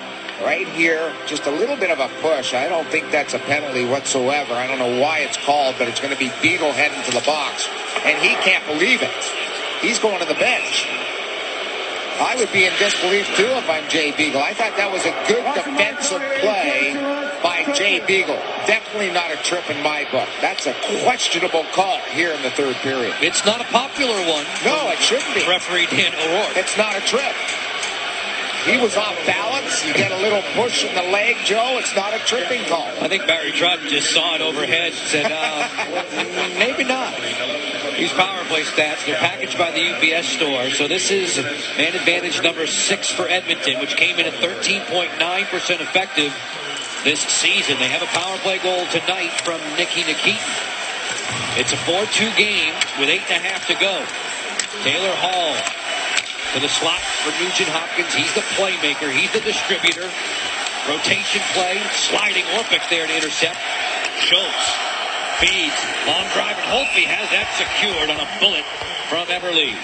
Right here, just a little bit of a push. I don't think that's a penalty whatsoever. I don't know why it's called, but it's going to be Beagle heading to the box. And he can't believe it. He's going to the bench. I would be in disbelief, too, if I'm Jay Beagle. I thought that was a good defensive play by Jay Beagle. Definitely not a trip in my book. That's a questionable call here in the third period. It's not a popular one. No, it shouldn't be. Referee Dan O'Rourke. It's not a trip. He was off balance. You get a little push in the leg, Joe. It's not a tripping call. I think Barry Trotton just saw it overhead and said, maybe not. These power play stats, they're packaged by the UPS store. So this is man advantage number 6 for Edmonton, which came in at 13.9% effective this season. They have a power play goal tonight from Nicky Nikitin. It's a 4-2 game with 8.5 to go. Taylor Hall to the slot for Nugent Hopkins. He's the playmaker. He's the distributor. Rotation play. Sliding Orpik there to intercept. Schultz feeds. Long drive, and Holtby has that secured on a bullet from Eberle.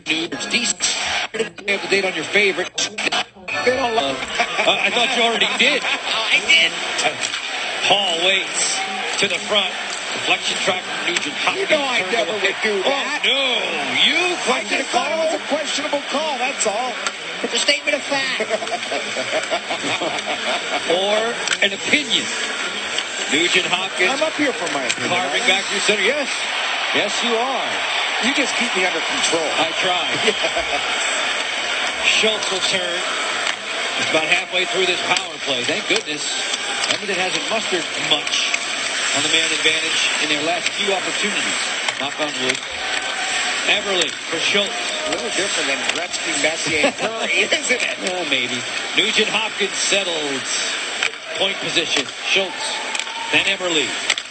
It's decent. You have the date on your favorite. They don't love. I thought you already did. I did. Hall waits to the front. Deflection try from Nugent Hopkins. You know I never would do that. Oh, no. You I just thought it was a questionable call, that's all. It's a statement of fact. Or an opinion. Nugent Hopkins. I'm up here for my opinion. Carving back your center. Yes. Yes, you are. You just keep me under control. I try. Schultz will turn. It's about halfway through this power play. Thank goodness. Edmonton hasn't mustered much on the man advantage in their last few opportunities. Knock on wood. Eberle for Schultz. A little different than Gretzky, Messier, Curry, isn't it? Maybe. Nugent Hopkins settles. Point position. Schultz. Then Eberle.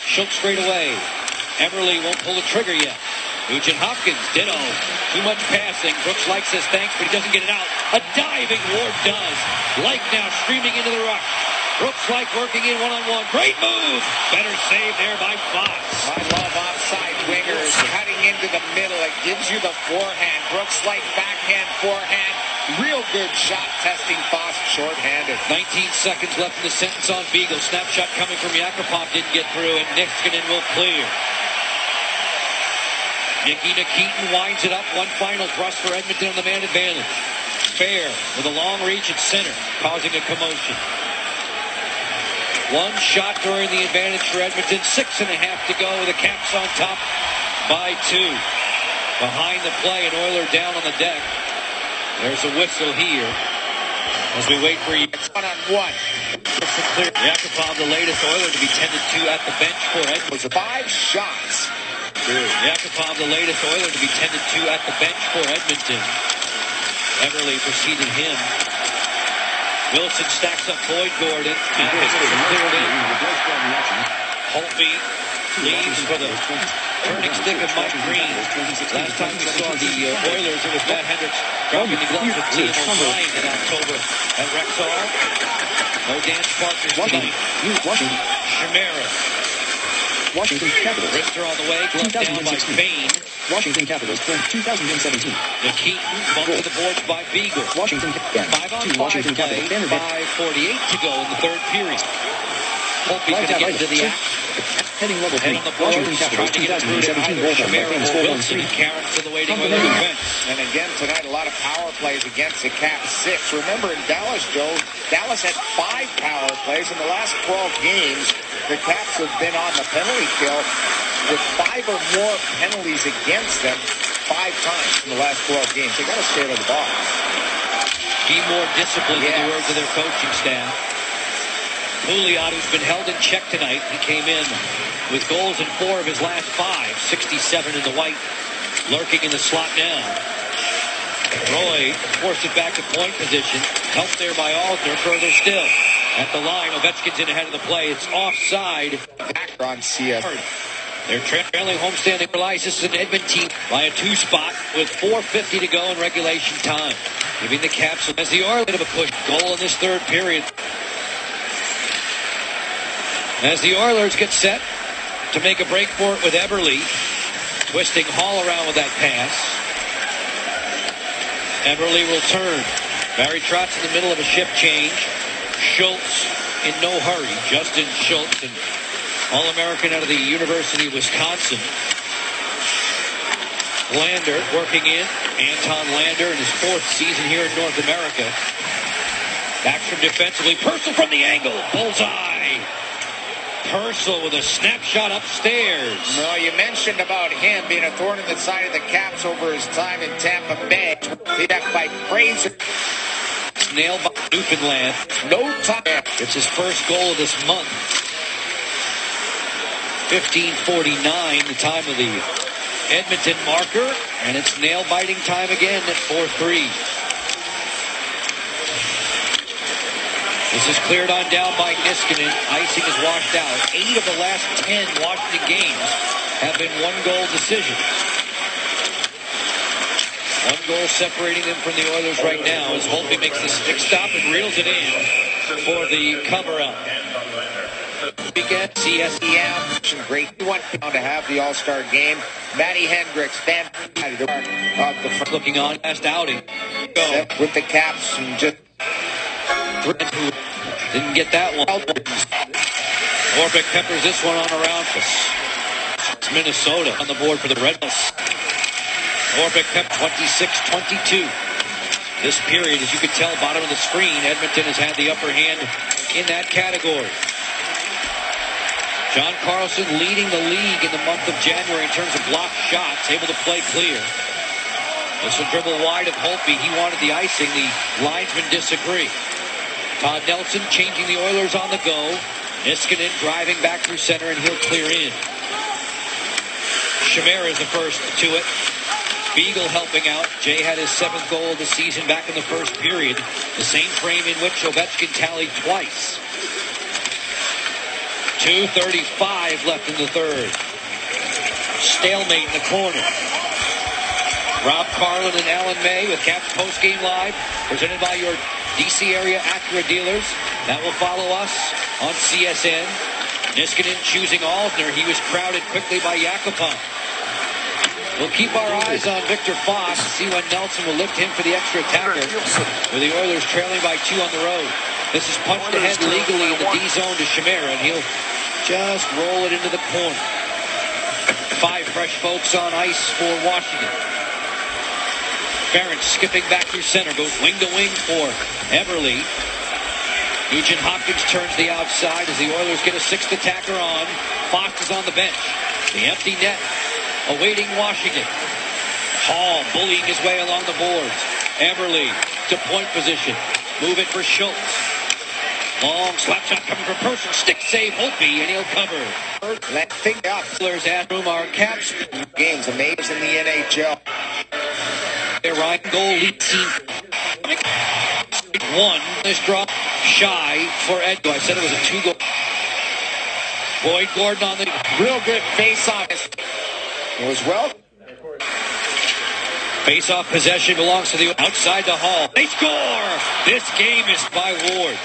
Schultz straight away. Eberle won't pull the trigger yet. Nugent Hopkins, ditto. Too much passing. Brooks Laich says thanks, but he doesn't get it out. A diving Ward does. Laich now streaming into the rush. Brooks Laich working in one-on-one. Great move. Better save there by Fox. I love offside wingers cutting into the middle. It gives you the forehand. Brooks Laich backhand, forehand. Real good shot testing Foss shorthanded. 19 seconds left in the sentence on Beagle. Snapshot coming from Yakupov didn't get through, and Niskanen will clear. Nicky Nikitin winds it up. One final thrust for Edmonton on the man advantage. Fair with a long reach at center, causing a commotion. One shot during the advantage for Edmonton. 6.5 to go. The Caps on top by 2. Behind the play, an Oiler down on the deck. There's a whistle here as we wait for you. It's 1-on-1. Clear. Yakupov, the latest Oiler to be tended to at the bench for Edmonton. 5 shots. Yakupov, the latest Oiler to be tended to at the bench for Edmonton. Eberle preceded him. Wilson stacks up Boyd Gordon. And cleared in. Holtby leaves for the turning stick of Mike Green. Last time we saw the Oilers, it was Matt Hendricks dropping the gloves with Liam O'Brien in October at Rexall. No dance partners tonight. Chimera. Washington Capitals. Wrister on the way, glove down by Bain. Washington Capitals, 2017. Nikitin bumped to the boards by Beagle. Washington Capitals. 5-on-5 Washington play, Capitals. 5:48 to go in the third period. Holtby's going to get into the act. Heading level 3. Head on the boards, Washington Capitals, trying to get it through to 2017 either goal Chimera by or Wilson. Carrots to the waiting Oilers defense. And again tonight, a lot of power plays against the Caps. 6. Remember in Dallas, Joe, Dallas had 5 power plays in the last 12 games. The Caps have been on the penalty kill with 5 or more penalties against them 5 times in the last 12 games. They got to stay out of the box. Be more disciplined in the words of their coaching staff. Pouliot, who's been held in check tonight, he came in with goals in 4 of his last 5. 67 in the white, lurking in the slot now. Roy forced it back to point position. Helped there by Alter. Further still. At the line, Ovechkin's in ahead of the play. It's offside. Back on CS. They're trailing homestand equalize. This is an Edmonton by a 2-spot with 4:50 to go in regulation time. Giving the Caps as the Oilers of a push goal in this third period. As the Oilers get set to make a break for it with Eberle. Twisting Hall around with that pass. Eberle will turn. Barry Trotz in the middle of a shift change. Schultz in no hurry. Justin Schultz, an All-American out of the University of Wisconsin. Lander working in. Anton Lander in his 4th season here in North America. Backstrom defensively. Purcell from the angle. Bullseye. Purcell with a snapshot upstairs. No, you mentioned about him being a thorn in the side of the Caps over his time in Tampa Bay. Left by Fraser. Nailed by Newfoundland. No time. It's his first goal of this month. 15:49, the time of the Edmonton marker. And it's nail-biting time again at 4-3. This is cleared on down by Niskanen. Icing is washed out. 8 of the last 10 Washington games have been one-goal decisions. One goal separating them from the Oilers right now as Holtby makes the stick stop and reels it in for the cover-up. Weekend, CSEM. Great one to have the All-Star game. Matty Hendricks, fan of the front. Looking on, last outing. Go. With the Caps and just... Didn't get that one. Orbeck peppers this one on around us. It's Minnesota on the board for the Red Bulls. Orbeck kept 26-22. This period, as you can tell, bottom of the screen, Edmonton has had the upper hand in that category. John Carlson leading the league in the month of January in terms of blocked shots, able to play clear. This will dribble wide of Holtby. He wanted the icing. The linesmen disagree. Todd Nelson changing the Oilers on the go. Niskanen driving back through center, and he'll clear in. Chimera is the first to it. Beagle helping out. Jay had his 7th goal of the season back in the first period. The same frame in which Ovechkin tallied twice. 2:35 left in the third. Stalemate in the corner. Rob Carlin and Alan May with Caps Postgame Live, presented by your DC area Acura dealers. That will follow us on CSN. Niskanen choosing Aldner. He was crowded quickly by Yakupon. We'll keep our eyes on Victor Foss to see when Nelson will lift him for the extra attacker, with the Oilers trailing by 2 on the road. This is punched ahead legally in the D zone to Chimera, and he'll just roll it into the corner. 5 fresh folks on ice for Washington. Ferentz skipping back through center, goes wing to wing for Eberle. Nugent Hopkins turns the outside as the Oilers get a 6th attacker on. Fox is on the bench. The empty net awaiting Washington. Hall bullying his way along the boards. Eberle to point position. Move it for Schultz. Long slap shot coming from Purcell. Stick save Holtby, and he'll cover. Let's think up. Oilers at room are Caps. Games amazing in the NHL. Ryan goal lead team. 1. This drop shy for Edgo. I said it was a 2-goal. Boyd Gordon on the Real good face-off. It was well. Face-off possession belongs to the outside the Hall. They score! This game is by Ward.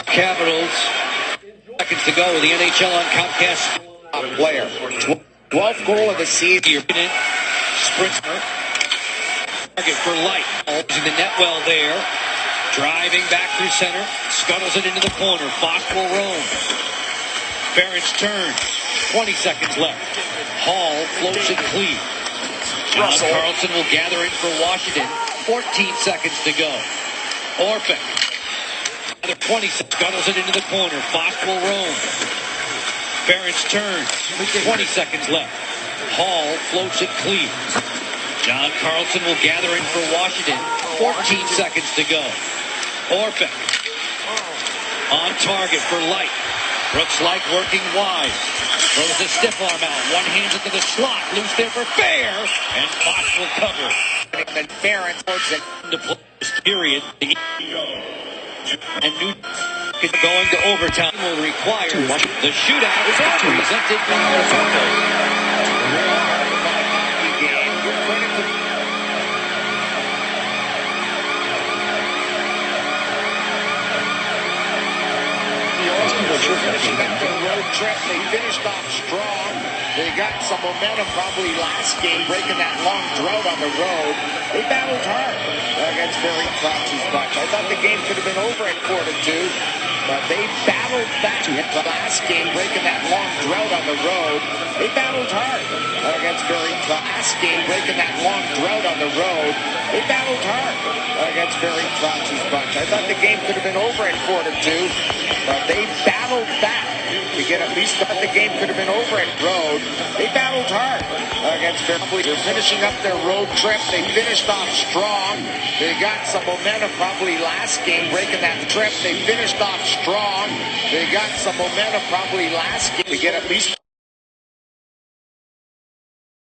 Capitals. Seconds to go with the NHL on Comcast. Player. 12th goal of the season. Sprinter. Target for Light. Using the net well there. Driving back through center. Scuttles it into the corner. Fox will roam. Ferentz turns. 20 seconds left. Hall floats it clean. John Carlson will gather in for Washington. 14 seconds to go. Orpik. Another 20 seconds. Scuttles it into the corner. Fox will roam. Ferentz turns. 20 seconds left. Hall floats it clean. John Carlson will gather in for Washington. 14 seconds to go. Orpik on target for Light. Brooks like working wide. Throws the stiff arm out. One hand into the slot. Loose there for Fair. And Fox will cover. And Fair towards it. To play this period. And New going to overtime will require the shootout is presented by finishing up their road trip. They finished off strong. They got some momentum probably last game, breaking that long drought on the road. They battled hard against Barry Trotzy's bunch. I thought the game could have been over at 4-2, but they battled back the last game, breaking that long drought on the road. They battled hard against Barry last game, breaking that long drought on the road. They battled hard against Barry Trotzy's bunch. I thought the game could have been over at 4-2, but they battled back to get at least the game could have been over at road. They battled hard against Barry. They're finishing up their road trip. They finished off strong. They got some momentum probably last game, breaking that trip. They finished off strong. They got some momentum probably last game to get at least